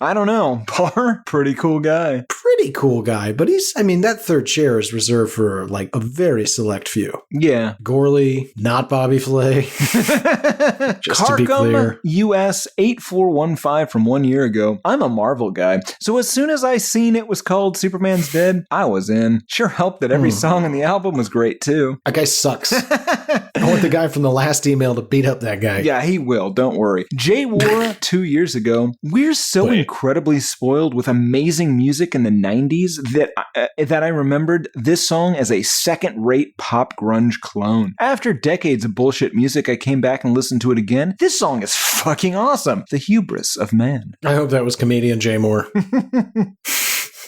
I don't know. Par, pretty cool guy. Pretty cool guy, but that third chair is reserved for like a very select few. Yeah. Gorley, not Bobby Flay. Just Carcom, to be clear. US 8415 from 1 year ago. I'm a Marvel guy, so as soon as I seen it was called Superman's Dead, I was in. Sure helped that every song on the album was great too. That guy sucks. I want the guy from the last email to beat up that guy. Yeah, he will. Don't worry. J War 2 years ago. We're so incredibly spoiled with amazing music in the 90s that I remembered this song as a second-rate pop grunge clone. After decades of bullshit music, I came back and listened to it again. This song is fucking awesome. The hubris of man. I hope that was comedian Jay Moore.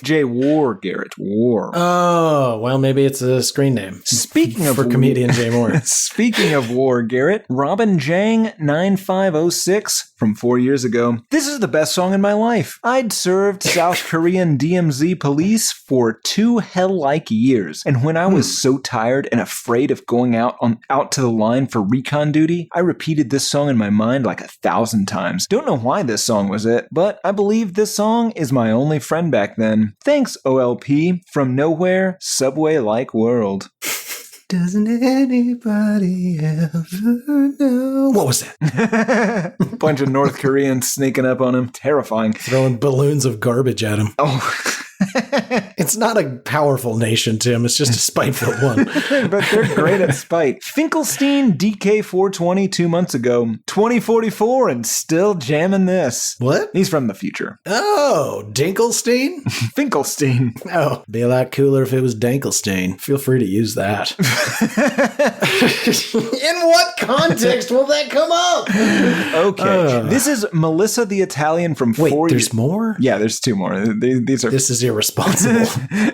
J. War, Garrett. War. Oh, well, maybe it's a screen name. Speaking of for comedian Jay Moore. Speaking of war, Garrett, Robin Jang 9506 from 4 years ago. This is the best song in my life. I'd served South Korean DMZ police for 2 hell-like years, and when I was so tired and afraid of going out to the line for recon duty, I repeated this song in my mind like 1,000 times. Don't know why this song was it, but I believe this song is my only friend back then. Thanks, OLP. From nowhere, subway-like world. Doesn't anybody ever know? What was that? Bunch of North Koreans sneaking up on him. Terrifying. Throwing balloons of garbage at him. Oh. It's not a powerful nation, Tim. It's just a spiteful one. But they're great at spite. Finkelstein DK420 2 months ago. 2044 and still jamming this. What? He's from the future. Oh, Dinkelstein? Finkelstein. Oh, be a lot cooler if it was Dinkelstein. Feel free to use that. In what context will that come up? Okay. This is Melissa the Italian from 4 years. There's more? Yeah, there's 2 more. This is irresponsible.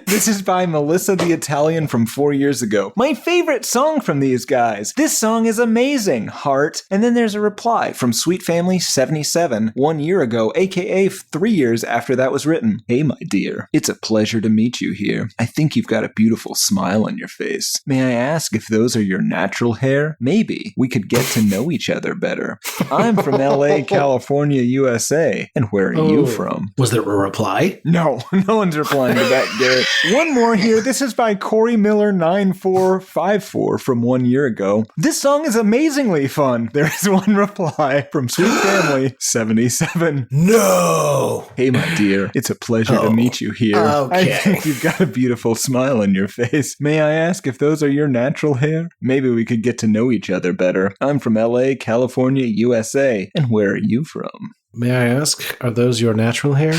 This is by Melissa the Italian from 4 years ago. My favorite song from these guys. This song is amazing, heart. And then there's a reply from Sweet Family 77 1 year ago, aka 3 years after that was written. Hey, my dear, it's a pleasure to meet you here. I think you've got a beautiful smile on your face. May I ask if those are your natural hair? Maybe we could get to know each other better. I'm from LA, California, USA. And where are you from? Was there a reply? No one's replying. punchline to that, Garrett. One more here. This is by Corey Miller 9454 from 1 year ago. This song is amazingly fun. There is one reply from Sweet Family 77. No! Hey, my dear. It's a pleasure to meet you here. Okay. I think you've got a beautiful smile on your face. May I ask if those are your natural hair? Maybe we could get to know each other better. I'm from LA, California, USA. And where are you from? May I ask, are those your natural hair?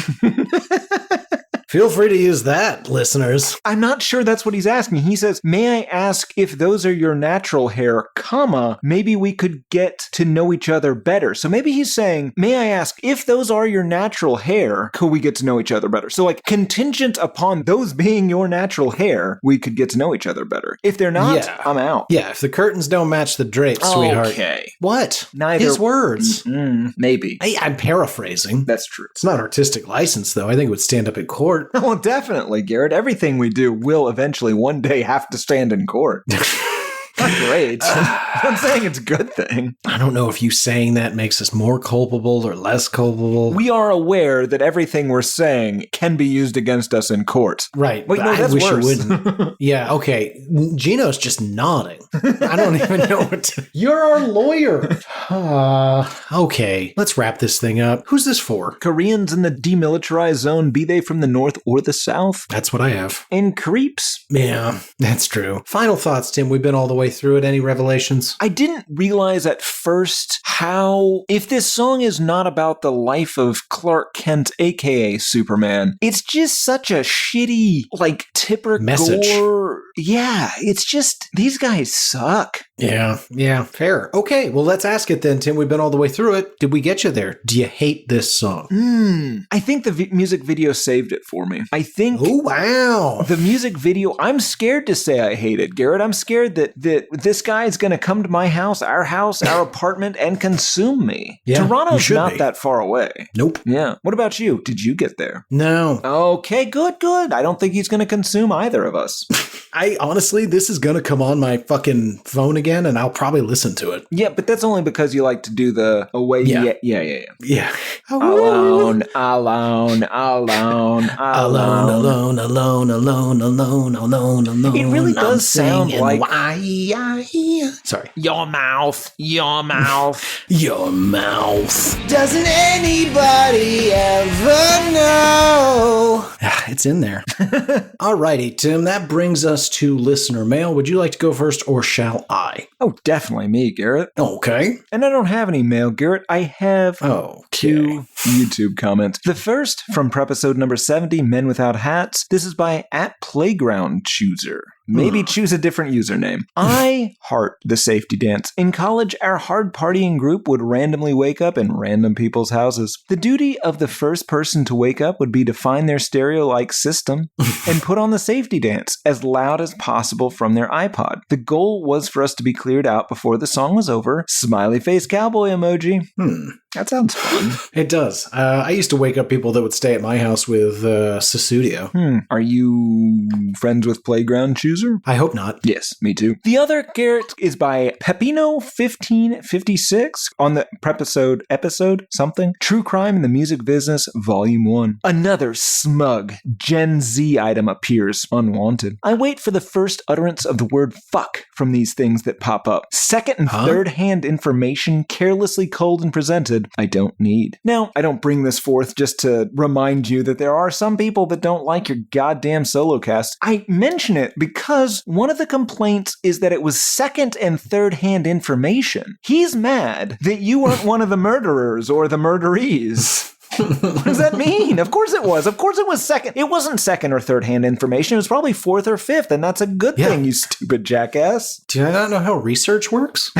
Feel free to use that, listeners. I'm not sure that's what he's asking. He says, may I ask if those are your natural hair, comma, maybe we could get to know each other better. So maybe he's saying, may I ask if those are your natural hair, could we get to know each other better? So like contingent upon those being your natural hair, we could get to know each other better. If they're not, I'm out. Yeah, if the curtains don't match the drapes, sweetheart. Okay. What? Neither. His words. Maybe. I'm paraphrasing. That's true. It's not artistic license, though. I think it would stand up in court. Well, definitely, Garrett. Everything we do will eventually one day have to stand in court. Not great. I'm saying it's a good thing. I don't know if you saying that makes us more culpable or less culpable. We are aware that everything we're saying can be used against us in court. Right. Wait, no, I that's wish worse. you wouldn't. Yeah, okay. Gino's just nodding. I don't even know what to... You're our lawyer. Okay, let's wrap this thing up. Who's this for? Koreans in the demilitarized zone, be they from the north or the south. That's what I have. And creeps. Yeah, that's true. Final thoughts, Tim. We've been all the way through it. Any revelations? I didn't realize at first how, if this song is not about the life of Clark Kent, aka Superman, it's just such a shitty, like, Tipper message. Gore. Yeah, it's just, these guys suck. Yeah, fair. Okay, well, let's ask it then, Tim. We've been all the way through it. Did we get you there? Do you hate this song? I think the music video saved it for me. I think... Oh, wow. The music video, I'm scared to say I hate it, Garrett. I'm scared that this guy is going to come to my house, our apartment, and consume me. Yeah, Toronto's not that far away. Nope. Yeah. What about you? Did you get there? No. Okay, good. I don't think he's going to consume either of us. Honestly, this is going to come on my fucking phone again, and I'll probably listen to it. Yeah, but that's only because you like to do the away. Yeah. Alone. It really does sound like... Sorry. Your mouth. Your mouth. Doesn't anybody ever know? It's in there. Alrighty, Tim, that brings us to listener mail. Would you like to go first, or shall I? Oh, definitely me, Garrett. Okay. And I don't have any mail, Garrett. I have two YouTube comments. The first from Prepisode number 70, Men Without Hats. This is by @PlaygroundChooser. Maybe choose a different username. I heart the safety dance. In college, our hard partying group would randomly wake up in random people's houses. The duty of the first person to wake up would be to find their stereo-like system and put on the safety dance as loud as possible from their iPod. The goal was for us to be cleared out before the song was over. Smiley face cowboy emoji. That sounds fun. It does. I used to wake up people that would stay at my house with Susudio. Are you friends with Playground Chooser? I hope not. Yes, me too. The other, Garrett, is by Pepino1556 on the Prepisode episode something. True Crime in the Music Business, Volume 1. Another smug Gen Z item appears unwanted. I wait for the first utterance of the word fuck from these things that pop up. Second and third hand information carelessly culled and presented, I don't need. Now, I don't bring this forth just to remind you that there are some people that don't like your goddamn solo cast. I mention it because one of the complaints is that it was second and third hand information. He's mad that you weren't one of the murderers or the murderees. What does that mean? Of course it was. Of course it was second. It wasn't second or third hand information. It was probably fourth or fifth, and that's a good thing, you stupid jackass. Do I not know how research works?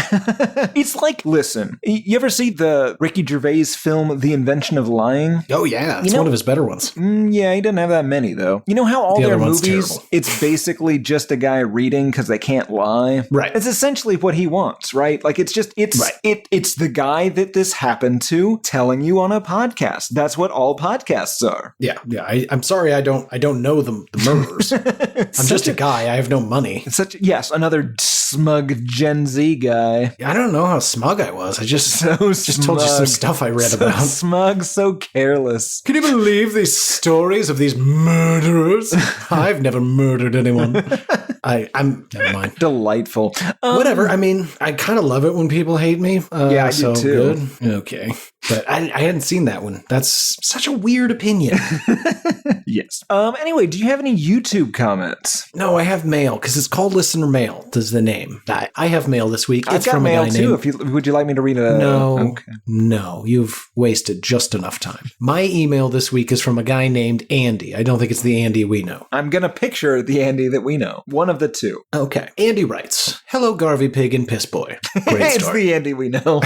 It's like, listen, you ever see the Ricky Gervais film, The Invention of Lying? Oh, yeah. It's one of his better ones. Yeah, he doesn't have that many, though. You know how all their movies, it's basically just a guy reading because they can't lie? Right. It's essentially what he wants, right? Like, it's just, it's the guy that this happened to telling you on a podcast. podcast. That's what all podcasts are. Yeah. I'm sorry, I don't know the murderers. I'm just a guy. I have no money. Another smug Gen Z guy. I don't know how smug I was. I just told you some stuff I read about. Smug, so careless. Can you believe these stories of these murderers? I've never murdered anyone. I'm never mind. Delightful. Whatever. I mean, I kind of love it when people hate me. I do too. Good. Okay. But I hadn't seen that one. That's such a weird opinion. Yes. Anyway, do you have any YouTube comments? No, I have mail because it's called Listener Mail. Is the name. I have mail this week. I've it's got from mail a guy too. named... Would you like me to read it? No, you've wasted just enough time. My email this week is from a guy named Andy. I don't think it's the Andy we know. I'm gonna picture the Andy that we know. One of the two. Okay. Andy writes, "Hello, Garvey Pig and Piss Boy." Great It's start. the Andy we know.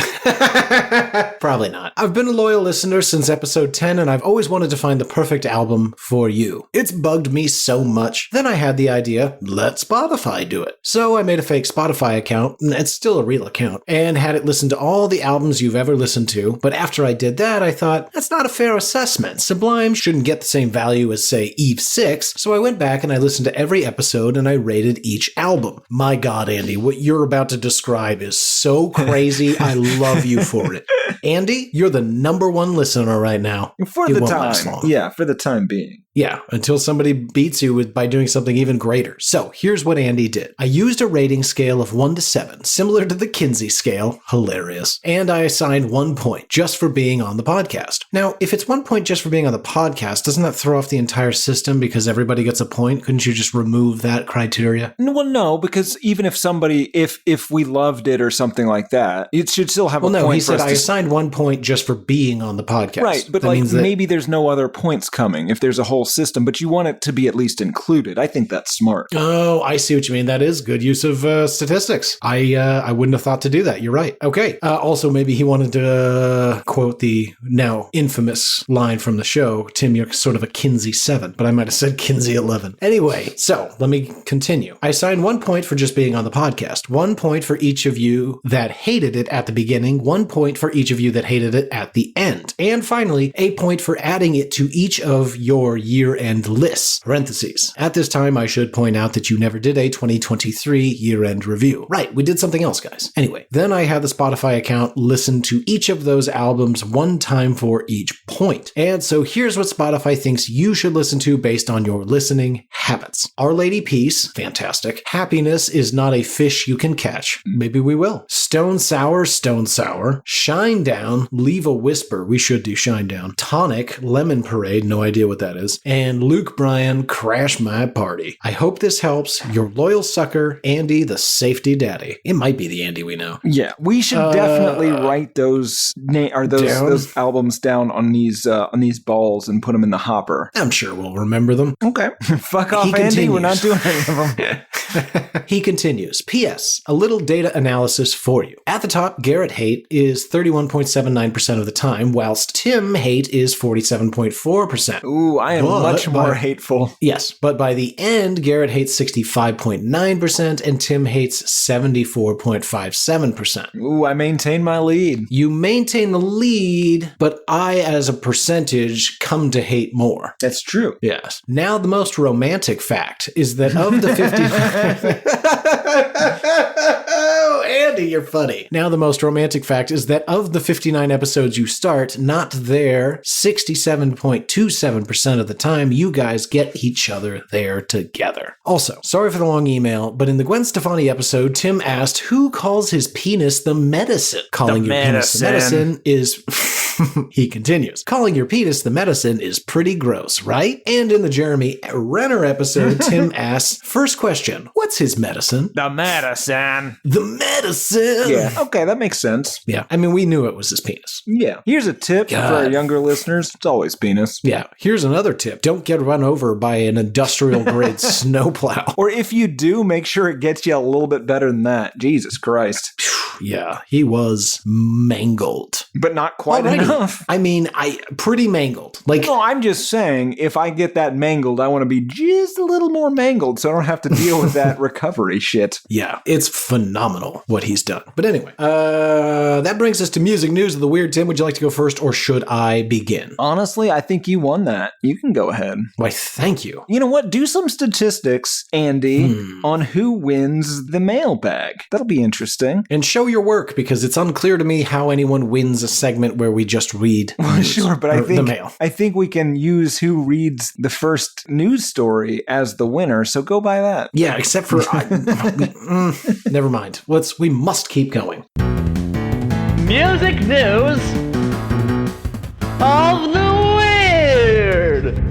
Probably not. I've been a loyal listener since episode 10, and I've always wanted to find the perfect album for you. It's bugged me so much. Then I had the idea, let Spotify do it. So I made a fake Spotify account, and it's still a real account, and had it listen to all the albums you've ever listened to. But after I did that, I thought, that's not a fair assessment. Sublime shouldn't get the same value as, say, Eve 6. So I went back and I listened to every episode and I rated each album. My God, Andy, what you're about to describe is so crazy. I love you for it. Andy, you're the number one listener right now. For It the won't last time. long. Yeah, for the time being. Yeah, until somebody beats you by doing something even greater. So here's what Andy did. I used a rating scale of 1 to 7, similar to the Kinsey scale, hilarious, and I assigned 1 point just for being on the podcast. Now, if it's 1 point just for being on the podcast, doesn't that throw off the entire system because everybody gets a point? Couldn't you just remove that criteria? Well, no, because even if somebody, if we loved it or something like that, it should still have a point. Well, no, he for said us I assigned 1 point just for being on the podcast. Right, but that means that maybe there's no other points coming if there's a whole system, but you want it to be at least included. I think that's smart. Oh, I see what you mean. That is good use of statistics. I wouldn't have thought to do that. You're right. Okay. Also, maybe he wanted to quote the now infamous line from the show, Tim, you're sort of a Kinsey 7, but I might have said Kinsey 11. Anyway, so let me continue. I assigned 1 point for just being on the podcast, 1 point for each of you that hated it at the beginning, 1 point for each of you that hated it at the end, and finally, a point for adding it to each of your year-end lists. Parentheses. At this time, I should point out that you never did a 2023 year-end review. Right, we did something else, guys. Anyway, then I had the Spotify account listen to each of those albums 1 time for each point. And so here's what Spotify thinks you should listen to based on your listening habits. Our Lady Peace, fantastic. Happiness is not a fish you can catch. Maybe we will. Stone Sour, Stone Sour. Shine Down, Leave a Whisper. We should do Shine Down. Tonic, Lemon Parade, no idea what that is. And Luke Bryan, Crash My Party. I hope this helps. Your loyal sucker, Andy the Safety Daddy. It might be the Andy we know. Yeah, we should definitely write those albums down on these balls and put them in the hopper. I'm sure we'll remember them. Okay. Fuck off, Andy. We're not doing any of them. He continues, P.S. A little data analysis for you. At the top, Garrett hate is 31.79% of the time, whilst Tim hate is 47.4%. Ooh, I am much more hateful. Yes, but by the end, Garrett hates 65.9% and Tim hates 74.57%. Ooh, I maintain my lead. You maintain the lead, but I, as a percentage, come to hate more. That's true. Yes. Now, the most romantic fact is that of the 50... Oh, Andy, you're funny. Now, the most romantic fact is that of the 59 episodes you start, not there, 67.27% of the time, you guys get each other there together. Also, sorry for the long email, but in the Gwen Stefani episode, Tim asked who calls his penis the medicine. Calling your penis the medicine is... He continues, calling your penis the medicine is pretty gross, right? And in the Jeremy Renner episode, Tim asks, first question, what's his medicine? The medicine. The medicine! Yeah, okay, that makes sense. Yeah, I mean, we knew it was his penis. Yeah. Here's a tip for our younger listeners. It's always penis. Yeah, here's another tip. Don't get run over by an industrial-grade snowplow. Or if you do, make sure it gets you a little bit better than that. Jesus Christ. Yeah, he was mangled. But not quite enough. enough. I mean, pretty mangled. Like, No, I'm just saying, if I get that mangled, I want to be just a little more mangled so I don't have to deal with that recovery shit. yeah, it's phenomenal what he's done. But anyway, that brings us to music news of the weird. Tim, would you like to go first, or should I begin? Honestly, I think you won that. You can go ahead. Why, thank you. You know what? Do some statistics, Andy, on who wins the mailbag. That'll be interesting. And show your work, because it's unclear to me how anyone wins a segment where we just read Sure, but the mail. I think we can use who reads the first news story as the winner, so go by that. Yeah, except for never mind. We must keep going. Music news of the weird.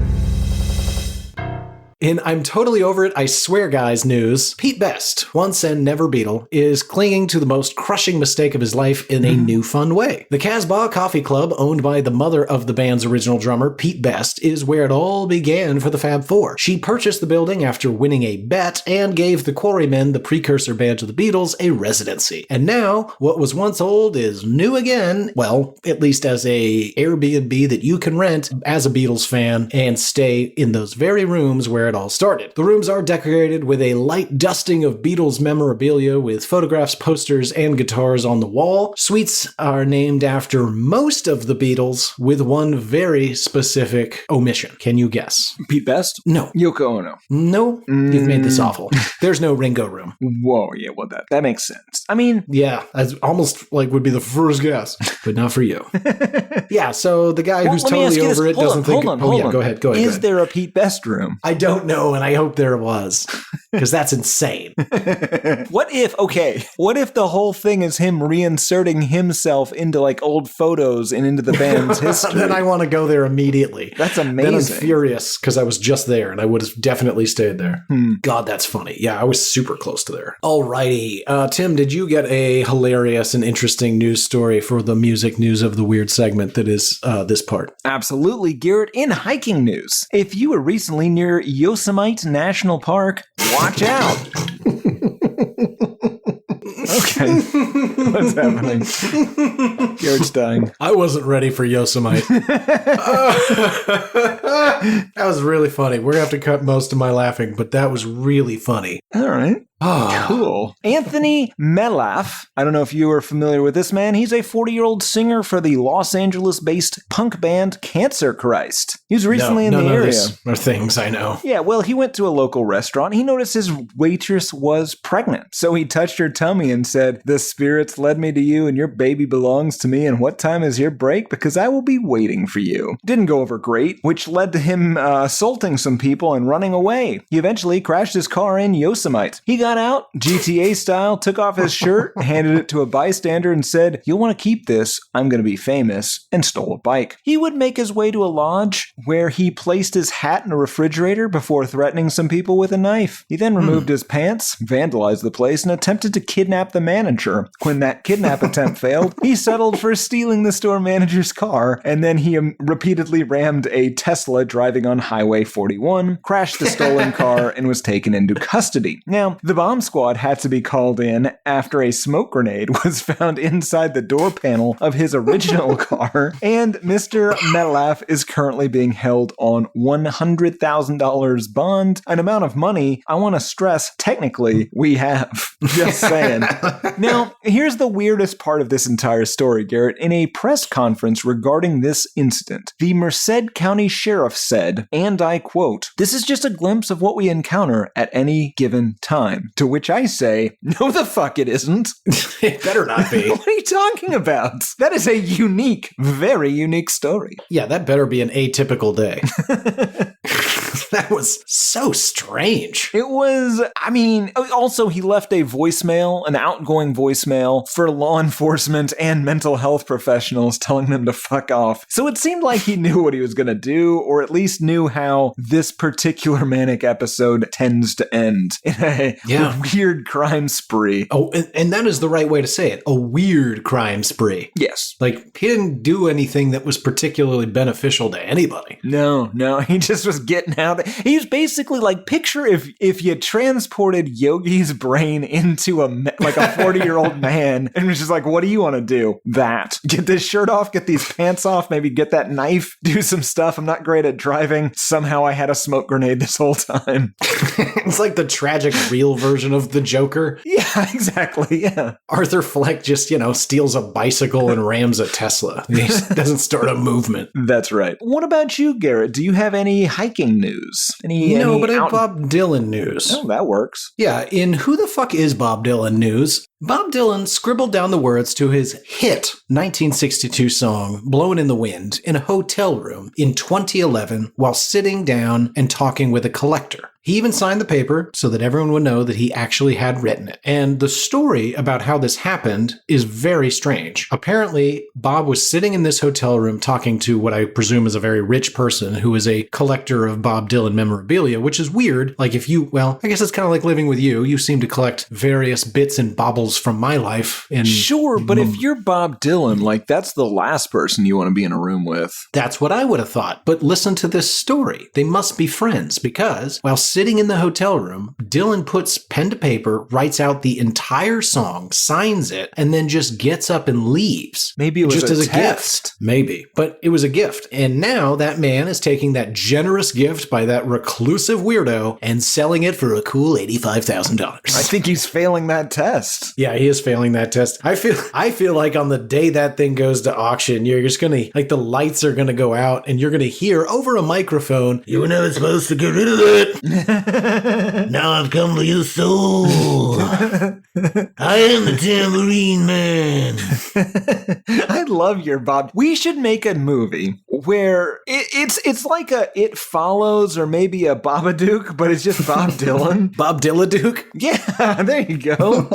In I'm Totally Over It, I Swear Guys news, Pete Best, once and never Beatle, is clinging to the most crushing mistake of his life in a new fun way. The Casbah Coffee Club, owned by the mother of the band's original drummer, Pete Best, is where it all began for the Fab Four. She purchased the building after winning a bet and gave the Quarrymen, the precursor band to the Beatles, a residency. And now, what was once old is new again, well, at least as a Airbnb that you can rent as a Beatles fan and stay in those very rooms where it all started. The rooms are decorated with a light dusting of Beatles memorabilia with photographs, posters, and guitars on the wall. Suites are named after most of the Beatles, with one very specific omission. Can you guess? Pete Best? No. Yoko Ono. No, you've made this awful. There's no Ringo room. Whoa, yeah, well, that makes sense. I mean, Yeah, that's almost like would be the first guess, but not for you. Yeah, so the guy who's let me ask totally you this. over it Hold doesn't on, think. hold Yeah, on. go ahead. Is there a Pete Best room? I don't know, and I hope there was, because that's insane. What if the whole thing is him reinserting himself into like old photos and into the band's history? Then I want to go there immediately. That's Then I'm amazing. furious because I was just there and I would have definitely stayed there. God, that's funny. Yeah, I was super close to there. Alrighty. Tim, did you get a hilarious and interesting news story for the music news of the weird segment that is this part? Absolutely, Garrett. In hiking news, if you were recently near Yosemite National Park, watch out. Okay. What's happening? Garrett's dying. I wasn't ready for Yosemite. That was really funny. We're going to have to cut most of my laughing, but that was really funny. All right. Oh, Cool. Anthony Melaf. I don't know if you are familiar with this man. He's a 40-year-old singer for the Los Angeles-based punk band Cancer Christ. He was recently in the none area. of this are things I know. Yeah, well, he went to a local restaurant. He noticed his waitress was pregnant. So he touched her tummy and said, "The spirits led me to you and your baby belongs to me. And what time is your break? Because I will be waiting for you." Didn't go over great, which led to him assaulting some people and running away. He eventually crashed his car in Yosemite. He got out, GTA style, took off his shirt, handed it to a bystander and said, "You'll want to keep this. I'm going to be famous," and stole a bike. He would make his way to a lodge where he placed his hat in a refrigerator before threatening some people with a knife. He then removed his pants, vandalized the place, and attempted to kidnap the manager. When that kidnap attempt failed, he settled for stealing the store manager's car, and then he repeatedly rammed a Tesla driving on Highway 41, crashed the stolen car, and was taken into custody. Now, the bomb squad had to be called in after a smoke grenade was found inside the door panel of his original car, and Mr. Melaf is currently being held on $100,000 bond, an amount of money I want to stress technically we have. Just saying. Now, here's the weirdest part of this entire story, Garrett. In a press conference regarding this incident, the Merced County Sheriff said, and I quote, "This is just a glimpse of what we encounter at any given time." To which I say, no the fuck it isn't. It better not be. What are you talking about? That is a unique, very unique story. Yeah, that better be an atypical day. That was so strange. It was, I mean, also he left a voicemail, an outgoing voicemail for law enforcement and mental health professionals telling them to fuck off. So it seemed like he knew what he was going to do, or at least knew how this particular manic episode tends to end in a weird crime spree. Oh, and that is the right way to say it. A weird crime spree. Yes. Like, he didn't do anything that was particularly beneficial to anybody. No, he just was getting out out there. He's basically like, picture if you transported Yogi's brain into a 40-year-old man and was just like, what do you want to do? That. Get this shirt off, get these pants off, maybe get that knife, do some stuff. I'm not great at driving. Somehow I had a smoke grenade this whole time. It's like the tragic real version of the Joker. Yeah, exactly. Yeah. Arthur Fleck just, steals a bicycle and rams a Tesla. He doesn't start a movement. That's right. What about you, Garrett? Do you have any hiking news? But I have Bob Dylan news. Oh, that works. Yeah, in Who the Fuck is Bob Dylan news, Bob Dylan scribbled down the words to his hit 1962 song, Blowin' in the Wind, in a hotel room in 2011 while sitting down and talking with a collector. He even signed the paper so that everyone would know that he actually had written it. And the story about how this happened is very strange. Apparently, Bob was sitting in this hotel room talking to what I presume is a very rich person who is a collector of Bob Dylan memorabilia, which is weird. Like I guess it's kind of like living with you. You seem to collect various bits and baubles from my life. And sure, but if you're Bob Dylan, that's the last person you want to be in a room with. That's what I would have thought. But listen to this story. They must be friends because while sitting in the hotel room, Dylan puts pen to paper, writes out the entire song, signs it, and then just gets up and leaves. Maybe it was just a as a test. gift. Maybe. But it was a gift. And now that man is taking that generous gift by that reclusive weirdo and selling it for a cool $85,000. I think he's failing that test. Yeah, he is failing that test. I feel like on the day that thing goes to auction, you're just gonna, the lights are gonna go out and you're gonna hear over a microphone, "You were never supposed to get rid of it. Now I've come for your soul. I am the tambourine man." I love your Bob. We should make a movie where it's like a It Follows or maybe a Babadook, but it's just Bob Dylan. Bob Dyladuke? Yeah, there you go.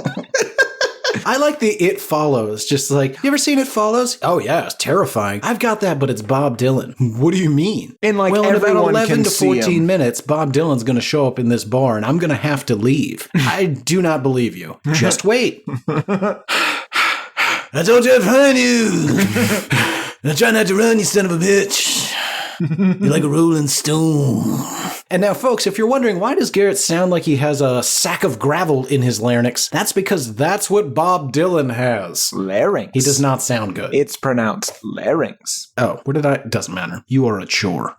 I like the It Follows. Just you ever seen It Follows? Oh yeah, it's terrifying. I've got that, but it's Bob Dylan. What do you mean? And in about 11 to 14 him. minutes, Bob Dylan's going to show up in this bar and I'm going to have to leave. I do not believe you. Just wait. I told you I'd find you. Now try not to run, you son of a bitch. You're like a rolling stone. And now, folks, if you're wondering, why does Garrett sound like he has a sack of gravel in his larynx? That's because that's what Bob Dylan has. Larynx. He does not sound good. It's pronounced larynx. Oh, doesn't matter. You are a chore.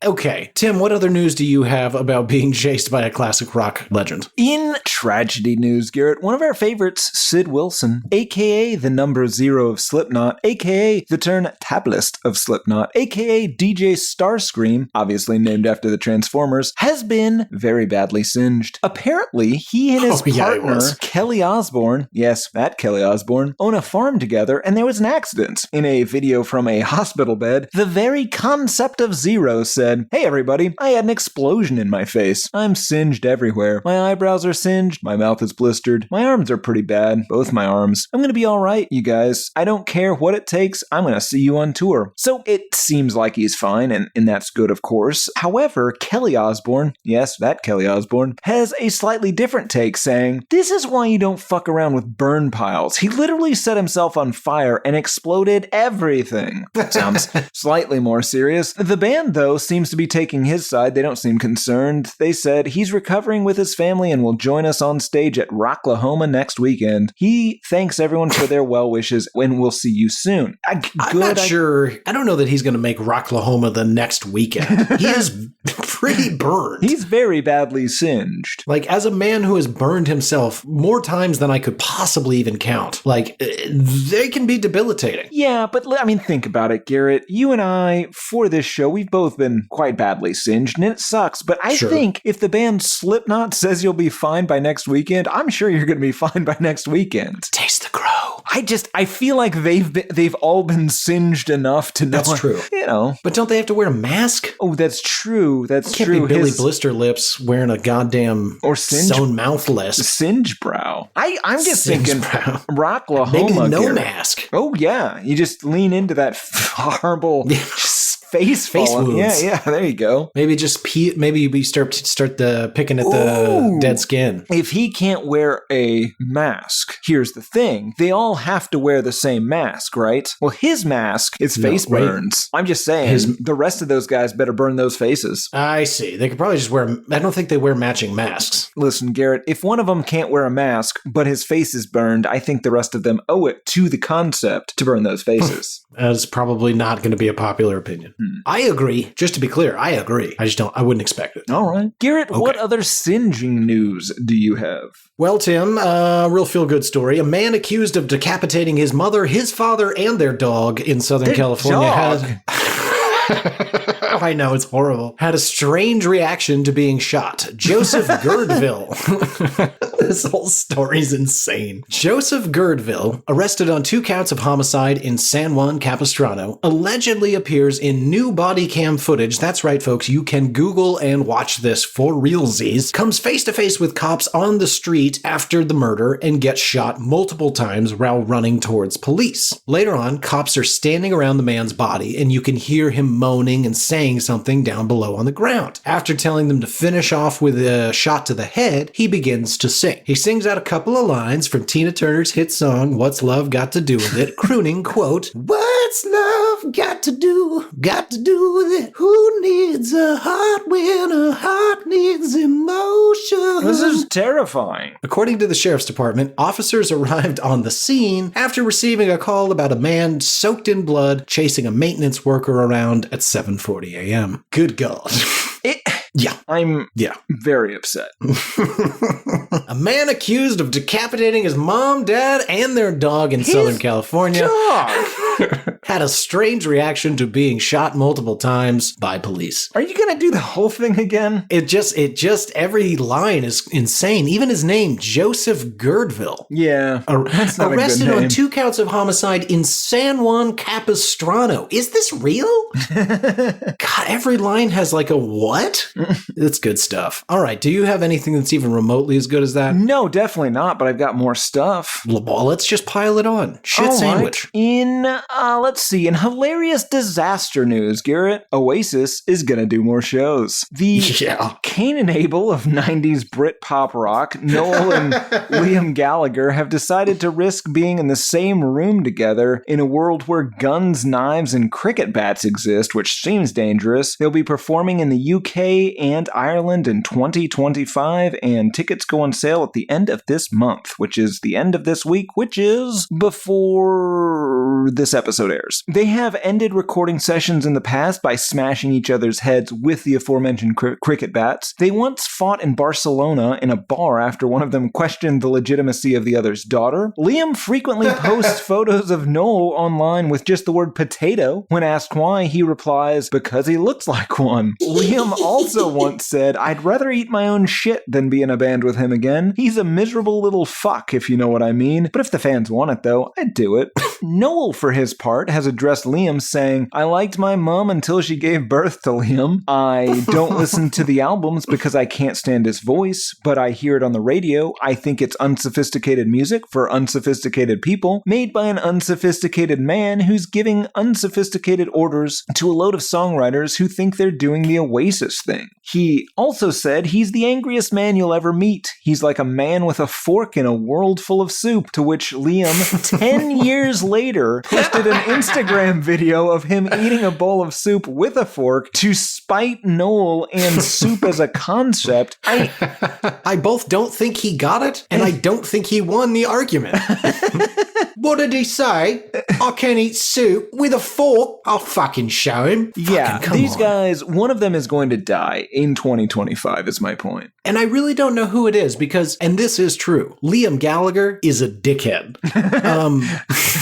Okay, Tim, what other news do you have about being chased by a classic rock legend? In tragedy news, Garrett, one of our favorites, Sid Wilson, a.k.a. the number 0 of Slipknot, a.k.a. the turntablist of Slipknot, a.k.a. DJ Starscream, obviously named after the Transformers, has been very badly singed. Apparently, he and his partner, Kelly Osbourne, yes, that Kelly Osbourne, own a farm together, and there was an accident. In a video from a hospital bed, the very concept of Zero said, "Hey everybody, I had an explosion in my face. I'm singed everywhere. My eyebrows are singed, my mouth is blistered, my arms are pretty bad, both my arms. I'm gonna be alright, you guys. I don't care what it takes, I'm gonna see you on tour." So it seems like he's fine, and that's good, of course. However, Kelly Osbourne, yes, that Kelly Osbourne, has a slightly different take, saying, "This is why you don't fuck around with burn piles. He literally set himself on fire and exploded everything." Sounds slightly more serious. The band, though, seems to be taking his side. They don't seem concerned. They said he's recovering with his family and will join us on stage at Rocklahoma next weekend. He thanks everyone for their well wishes and we'll see you soon. I'm not sure. I don't know that he's going to make Rocklahoma the next weekend. He is pretty burned. He's very badly singed. As a man who has burned himself more times than I could possibly even count, they can be debilitating. Yeah, but think about it, Garrett. You and I, for this show, we've both been quite badly singed, and it sucks. But I think if the band Slipknot says you'll be fine by next weekend, I'm sure you're going to be fine by next weekend. Taste the crow. I feel like they've all been singed enough to know. That's true. But don't they have to wear a mask? Oh, that's true. That's Can't true. Be Billy Blister Lips wearing a goddamn sewn mouth list. Singe brow. I'm just thinking Rocklahoma. Maybe no mask. Oh yeah, you just lean into that horrible face falling. wounds. Yeah, there you go. Maybe just maybe we start picking at the dead skin. If he can't wear a mask, here's the thing. They all have to wear the same mask, right? Well, his mask is face burns. I'm just saying, the rest of those guys better burn those faces. I see. They could probably just wear... I don't think they wear matching masks. Listen, Garrett, if one of them can't wear a mask, but his face is burned, I think the rest of them owe it to the concept to burn those faces. That's probably not going to be a popular opinion. I agree. Just to be clear, I agree. I wouldn't expect it. All right. Garrett, what other singeing news do you have? Well, Tim, real feel-good story. A man accused of decapitating his mother, his father, and their dog in Southern California had... I know, it's horrible. Had a strange reaction to being shot. Joseph Girdville. This whole story's insane. Joseph Girdville, arrested on 2 counts of homicide in San Juan Capistrano, allegedly appears in new body cam footage. That's right, folks. You can Google and watch this for realsies. Comes face to face with cops on the street after the murder and gets shot multiple times while running towards police. Later on, cops are standing around the man's body and you can hear him moaning and saying something down below on the ground. After telling them to finish off with a shot to the head, he begins to sing. He sings out a couple of lines from Tina Turner's hit song, What's Love Got to Do With It, crooning, quote, What's love got to do with it? Who needs a heart when a heart needs emotion? This is terrifying. According to the sheriff's department, officers arrived on the scene after receiving a call about a man soaked in blood chasing a maintenance worker around at 7:40 a.m. Good God. I'm very upset. A man accused of decapitating his mom, dad, and their dog in Southern California had a strange reaction to being shot multiple times by police. Are you going to do the whole thing again? It just, every line is insane. Even his name, Joseph Girdville. Yeah. That's not arrested a good name. on 2 counts of homicide in San Juan Capistrano. Is this real? God, every line has like a what? It's good stuff. All right. Do you have anything that's even remotely as good as that? No, definitely not, but I've got more stuff. Well, let's just pile it on. Shit sandwich. Let's see. In hilarious disaster news, Garrett, Oasis is going to do more shows. The Cain and Abel of 90s Brit pop rock, Noel and Liam Gallagher, have decided to risk being in the same room together in a world where guns, knives, and cricket bats exist, which seems dangerous. They'll be performing in the UK and Ireland in 2025, and tickets go on sale at the end of this month, which is the end of this week, which is before this episode airs. They have ended recording sessions in the past by smashing each other's heads with the aforementioned cricket bats. They once fought in Barcelona in a bar after one of them questioned the legitimacy of the other's daughter. Liam frequently posts photos of Noel online with just the word potato. When asked why, he replies, because he looks like one. Liam also once said, I'd rather eat my own shit than be in a band with him again. He's a miserable little fuck, if you know what I mean. But if the fans want it, though, I'd do it. Noel, for his part, has addressed Liam saying, I liked my mom until she gave birth to Liam. I don't listen to the albums because I can't stand his voice, but I hear it on the radio. I think it's unsophisticated music for unsophisticated people, made by an unsophisticated man who's giving unsophisticated orders to a load of songwriters who think they're doing the Oasis thing. He also said he's the angriest man you'll ever meet. He's like a man with a fork in a world full of soup, to which Liam, 10 years later, posted an Instagram video of him eating a bowl of soup with a fork to spite Noel and soup as a concept. I both don't think he got it, and I don't think he won the argument. What did he say? I can eat soup with a fork? I'll fucking show him. Yeah, these guys, one of them is going to die in 2025 is my point. And I really don't know who it is because, and this is true, Liam Gallagher is a dickhead.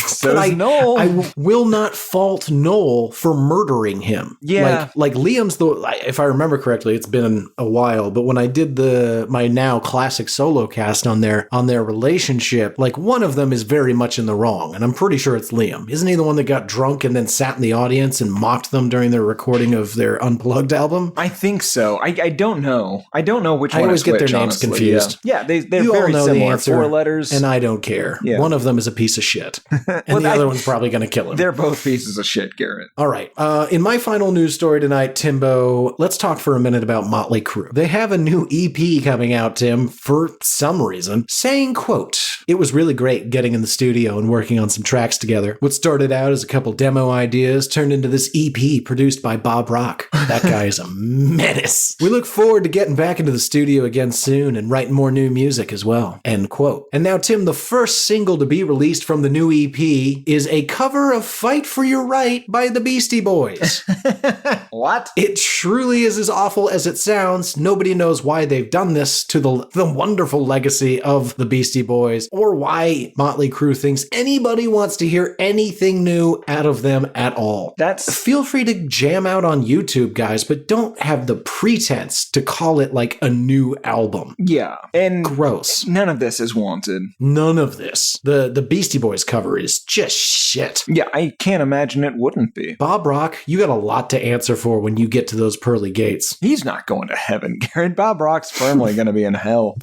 So is Noel. I will not fault Noel for murdering him. Yeah. Like Liam's if I remember correctly, it's been a while, but when I did my now classic solo cast on their relationship, like one of them is very much in the wrong, and I'm pretty sure it's Liam. Isn't he the one that got drunk and then sat in the audience and mocked them during their recording of their Unplugged album? I think so. I don't know. I don't know which one. I always get their names confused. Yeah, they're you very all know similar. the answer, 4 letters. and I don't care. Yeah. One of them is a piece of shit. And the other one's probably going to kill him. They're both pieces of shit, Garrett. All right. In my final news story tonight, Timbo, let's talk for a minute about Motley Crue. They have a new EP coming out, Tim, for some reason, saying, quote, "It was really great getting in the studio and working on some tracks together. What started out as a couple demo ideas turned into this EP produced by Bob Rock. That guy is a menace. We look forward to getting back into the studio again soon and writing more new music as well." End quote. And now, Tim, the first single to be released from the new EP is a cover of Fight for Your Right by the Beastie Boys. What? It truly is as awful as it sounds. Nobody knows why they've done this to the wonderful legacy of the Beastie Boys, or why Motley Crue thinks anybody wants to hear anything new out of them at all. Feel free to jam out on YouTube, guys, but don't have the pretense to call it like a new album. Yeah. And gross. None of this is wanted. None of this. The Beastie Boys cover is just shit. Yeah, I can't imagine it wouldn't be. Bob Rock, you got a lot to answer for when you get to those pearly gates. He's not going to heaven, Garrett. Bob Rock's firmly going to be in hell.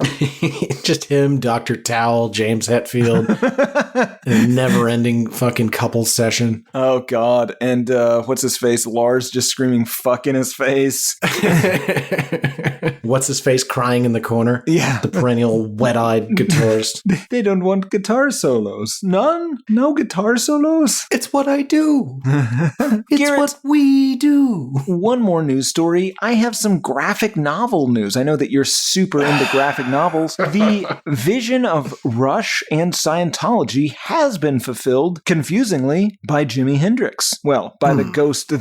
Just him, Dr. Towel, James Hetfield, a never-ending fucking couple session. Oh, God. And what's his face? Lars just screaming fuck in his face. What's his face crying in the corner? Yeah. The perennial wet-eyed guitarist. They don't want guitar solos. None? No guitar solos? It's what I do. It's Garrett, what we do. One more news story. I have some graphic novel news. I know that you're super into graphic novels. The vision of Rush and Scientology has been fulfilled, confusingly, by Jimi Hendrix. Well, by the ghost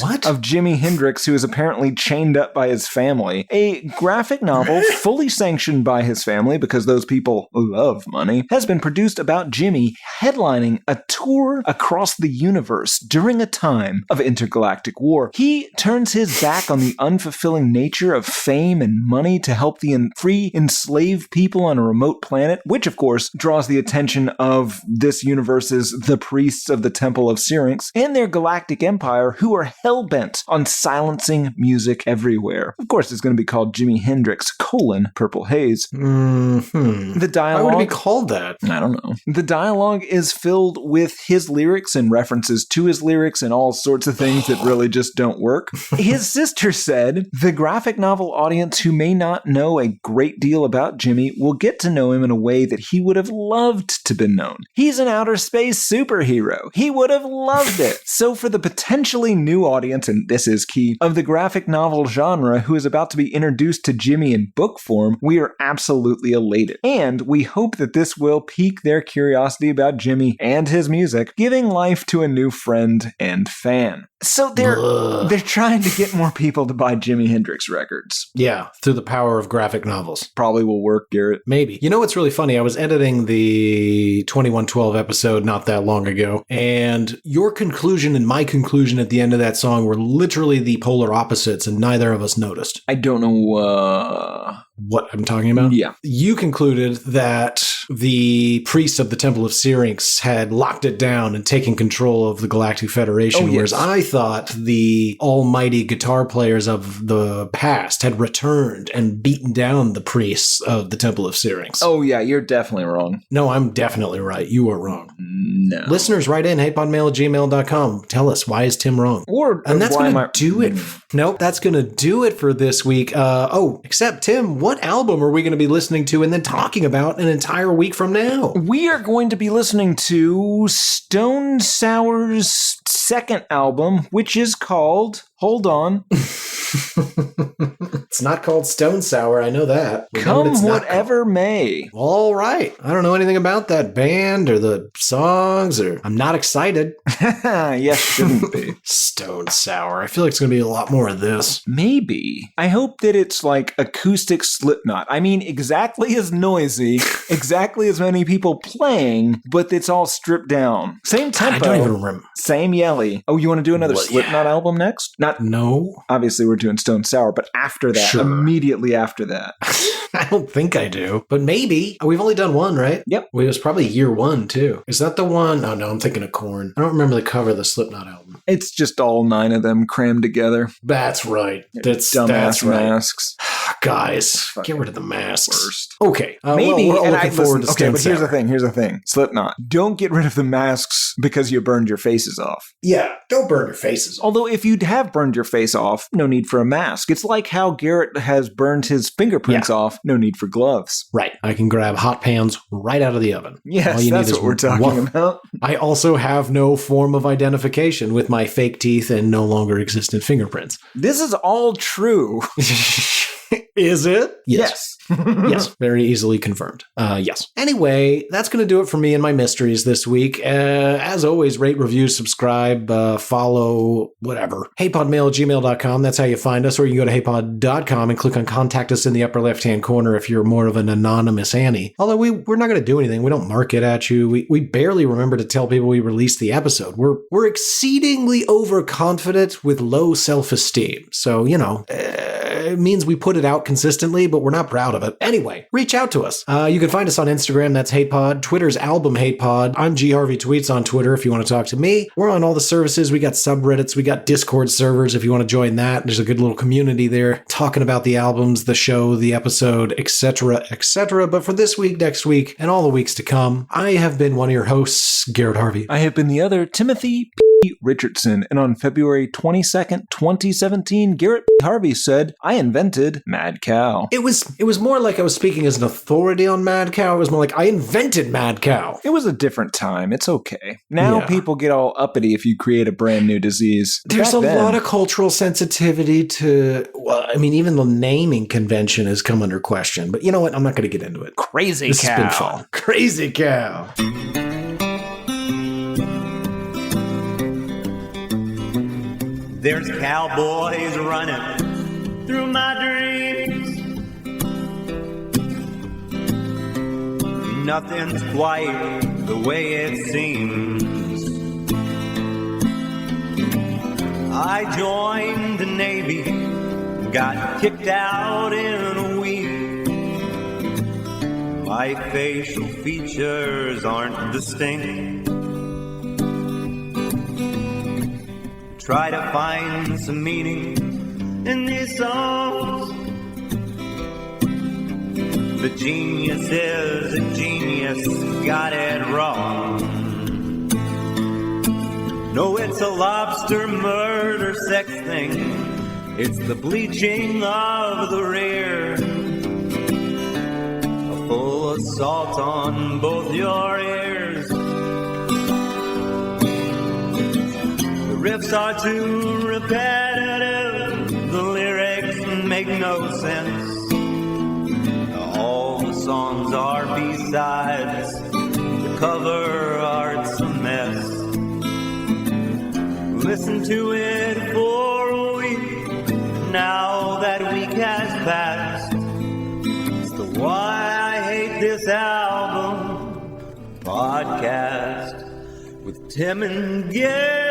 What? of Jimi Hendrix, who is apparently chained up by his family. A graphic novel, fully sanctioned by his family, because those people love money, has been produced about Jimmy headlining a tour across the universe during a time of intergalactic war. He turns his back on the unfulfilling nature of fame and money to help the free enslaved people on a remote planet, which of course draws the attention of this universe's the priests of the Temple of Syrinx and their galactic empire, who are hell-bent on silencing music everywhere. Of course, it's going to be called Jimi Hendrix, Purple Haze. The dialogue... Why would it be called that? I don't know. The dialogue is filled with his lyrics and references to his lyrics and all sorts of things that really just don't work. His sister said, "The graphic novel audience who may not know a great deal about Jimmy will get to know him in a way that he would have loved to be known. He's an outer space superhero. He would have loved it." So for the potentially new audience, and this is key, of the graphic novel genre who is about to be introduced to Jimmy in book form, we are absolutely elated. And we hope that this will pique their curiosity about Jimmy and his music, giving life to a new friend and fan. So they're trying to get more people to buy Jimi Hendrix records. Yeah, through the power of graphic novels. Probably will work, Garrett. Maybe. You know what's really funny? I was editing the 2112 episode not that long ago, and your conclusion and my conclusion at the end of that song were literally the polar opposites, and neither of us noticed. I don't know what I'm talking about? Yeah. You concluded that the priests of the Temple of Syrinx had locked it down and taken control of the Galactic Federation, whereas I thought the almighty guitar players of the past had returned and beaten down the priests of the Temple of Syrinx. Oh, yeah, you're definitely wrong. No, I'm definitely right. You are wrong. No. Listeners, write in hatepodmail@gmail.com. Tell us, why is Tim wrong? And that's going to do it. Nope, that's going to do it for this week. Except, Tim, what album are we going to be listening to and then talking about an entire week from now? We are going to be listening to Stone Sour's second album, which is called... Hold on. It's not called Stone Sour, I know that. Come Whatever May. All right. I don't know anything about that band or the songs, or I'm not excited. Yes, shouldn't be. Stone Sour. I feel like it's going to be a lot more of this. Maybe. I hope that it's like acoustic Slipknot. I mean, exactly as noisy, exactly as many people playing, but it's all stripped down. Same tempo. I don't even remember. Same yelly. Oh, you want to do another Slipknot album next? No. Obviously, we're doing Stone Sour, but after that, immediately after that. I don't think I do, but maybe. We've only done one, right? Yep. It was probably year one, too. Is that the one? Oh, no, I'm thinking of Korn. I don't remember the cover of the Slipknot album. It's just all 9 of them crammed together. That's right. That's dumbass right. masks. Guys, get rid of the masks. Worst. Okay. Maybe. We're all and looking forward to okay, Stone but here's the Sour. thing. Here's the thing. Slipknot. Don't get rid of the masks because you burned your faces off. Yeah, don't burn your faces. Although if you have burned your face off, no need for a mask. It's like how Garrett has burned his fingerprints off. No need for gloves. Right. I can grab hot pans right out of the oven. All Yes, you that's need is what we're talking one. about. I also have no form of identification with my fake teeth and no longer existent fingerprints. This is all true. Is it? Yes. Yes, very easily confirmed. Yes. Anyway, that's going to do it for me and my mysteries this week. As always, rate, review, subscribe, follow, whatever. HeyPodMail@gmail.com. That's how you find us. Or you can go to HeyPod.com and click on Contact Us in the upper left-hand corner if you're more of an anonymous Annie. Although we're not going to do anything. We don't market at you. We barely remember to tell people we released the episode. We're exceedingly overconfident with low self-esteem. So, it means we put it out consistently, but we're not proud of it. Anyway, reach out to us. You can find us on Instagram. That's HatePod. Twitter's Album HatePod. I'm G Harvey Tweets on Twitter if you want to talk to me. We're on all the services. We got subreddits. We got Discord servers if you want to join that. There's a good little community there talking about the albums, the show, the episode, etc., etc. But for this week, next week, and all the weeks to come, I have been one of your hosts, Garrett Harvey. I have been the other, Timothy P. Richardson, and on February 22nd, 2017, Garrett P. Harvey said, I invented Mad Cow. It was more like I was speaking as an authority on Mad Cow. It was more like I invented Mad Cow. It was a different time. It's okay. Now people get all uppity if you create a brand new disease. There's Back a then, lot of cultural sensitivity to, even the naming convention has come under question. But you know what? I'm not going to get into it. Crazy This Cow. has been fun. Crazy Cow. There's cowboys running through my dreams. Nothing's quite the way it seems. I joined the Navy, got kicked out in a week. My facial features aren't distinct. Try to find some meaning in these songs. The genius is a genius, got it wrong. No, it's a lobster murder sex thing. It's the bleaching of the rear. A full assault on both your ears. Riffs are too repetitive, the lyrics make no sense. All the songs are B-sides, the cover art's a mess. Listen to it for a week, now that week has passed. It's the Why I Hate This Album podcast with Tim and Gary.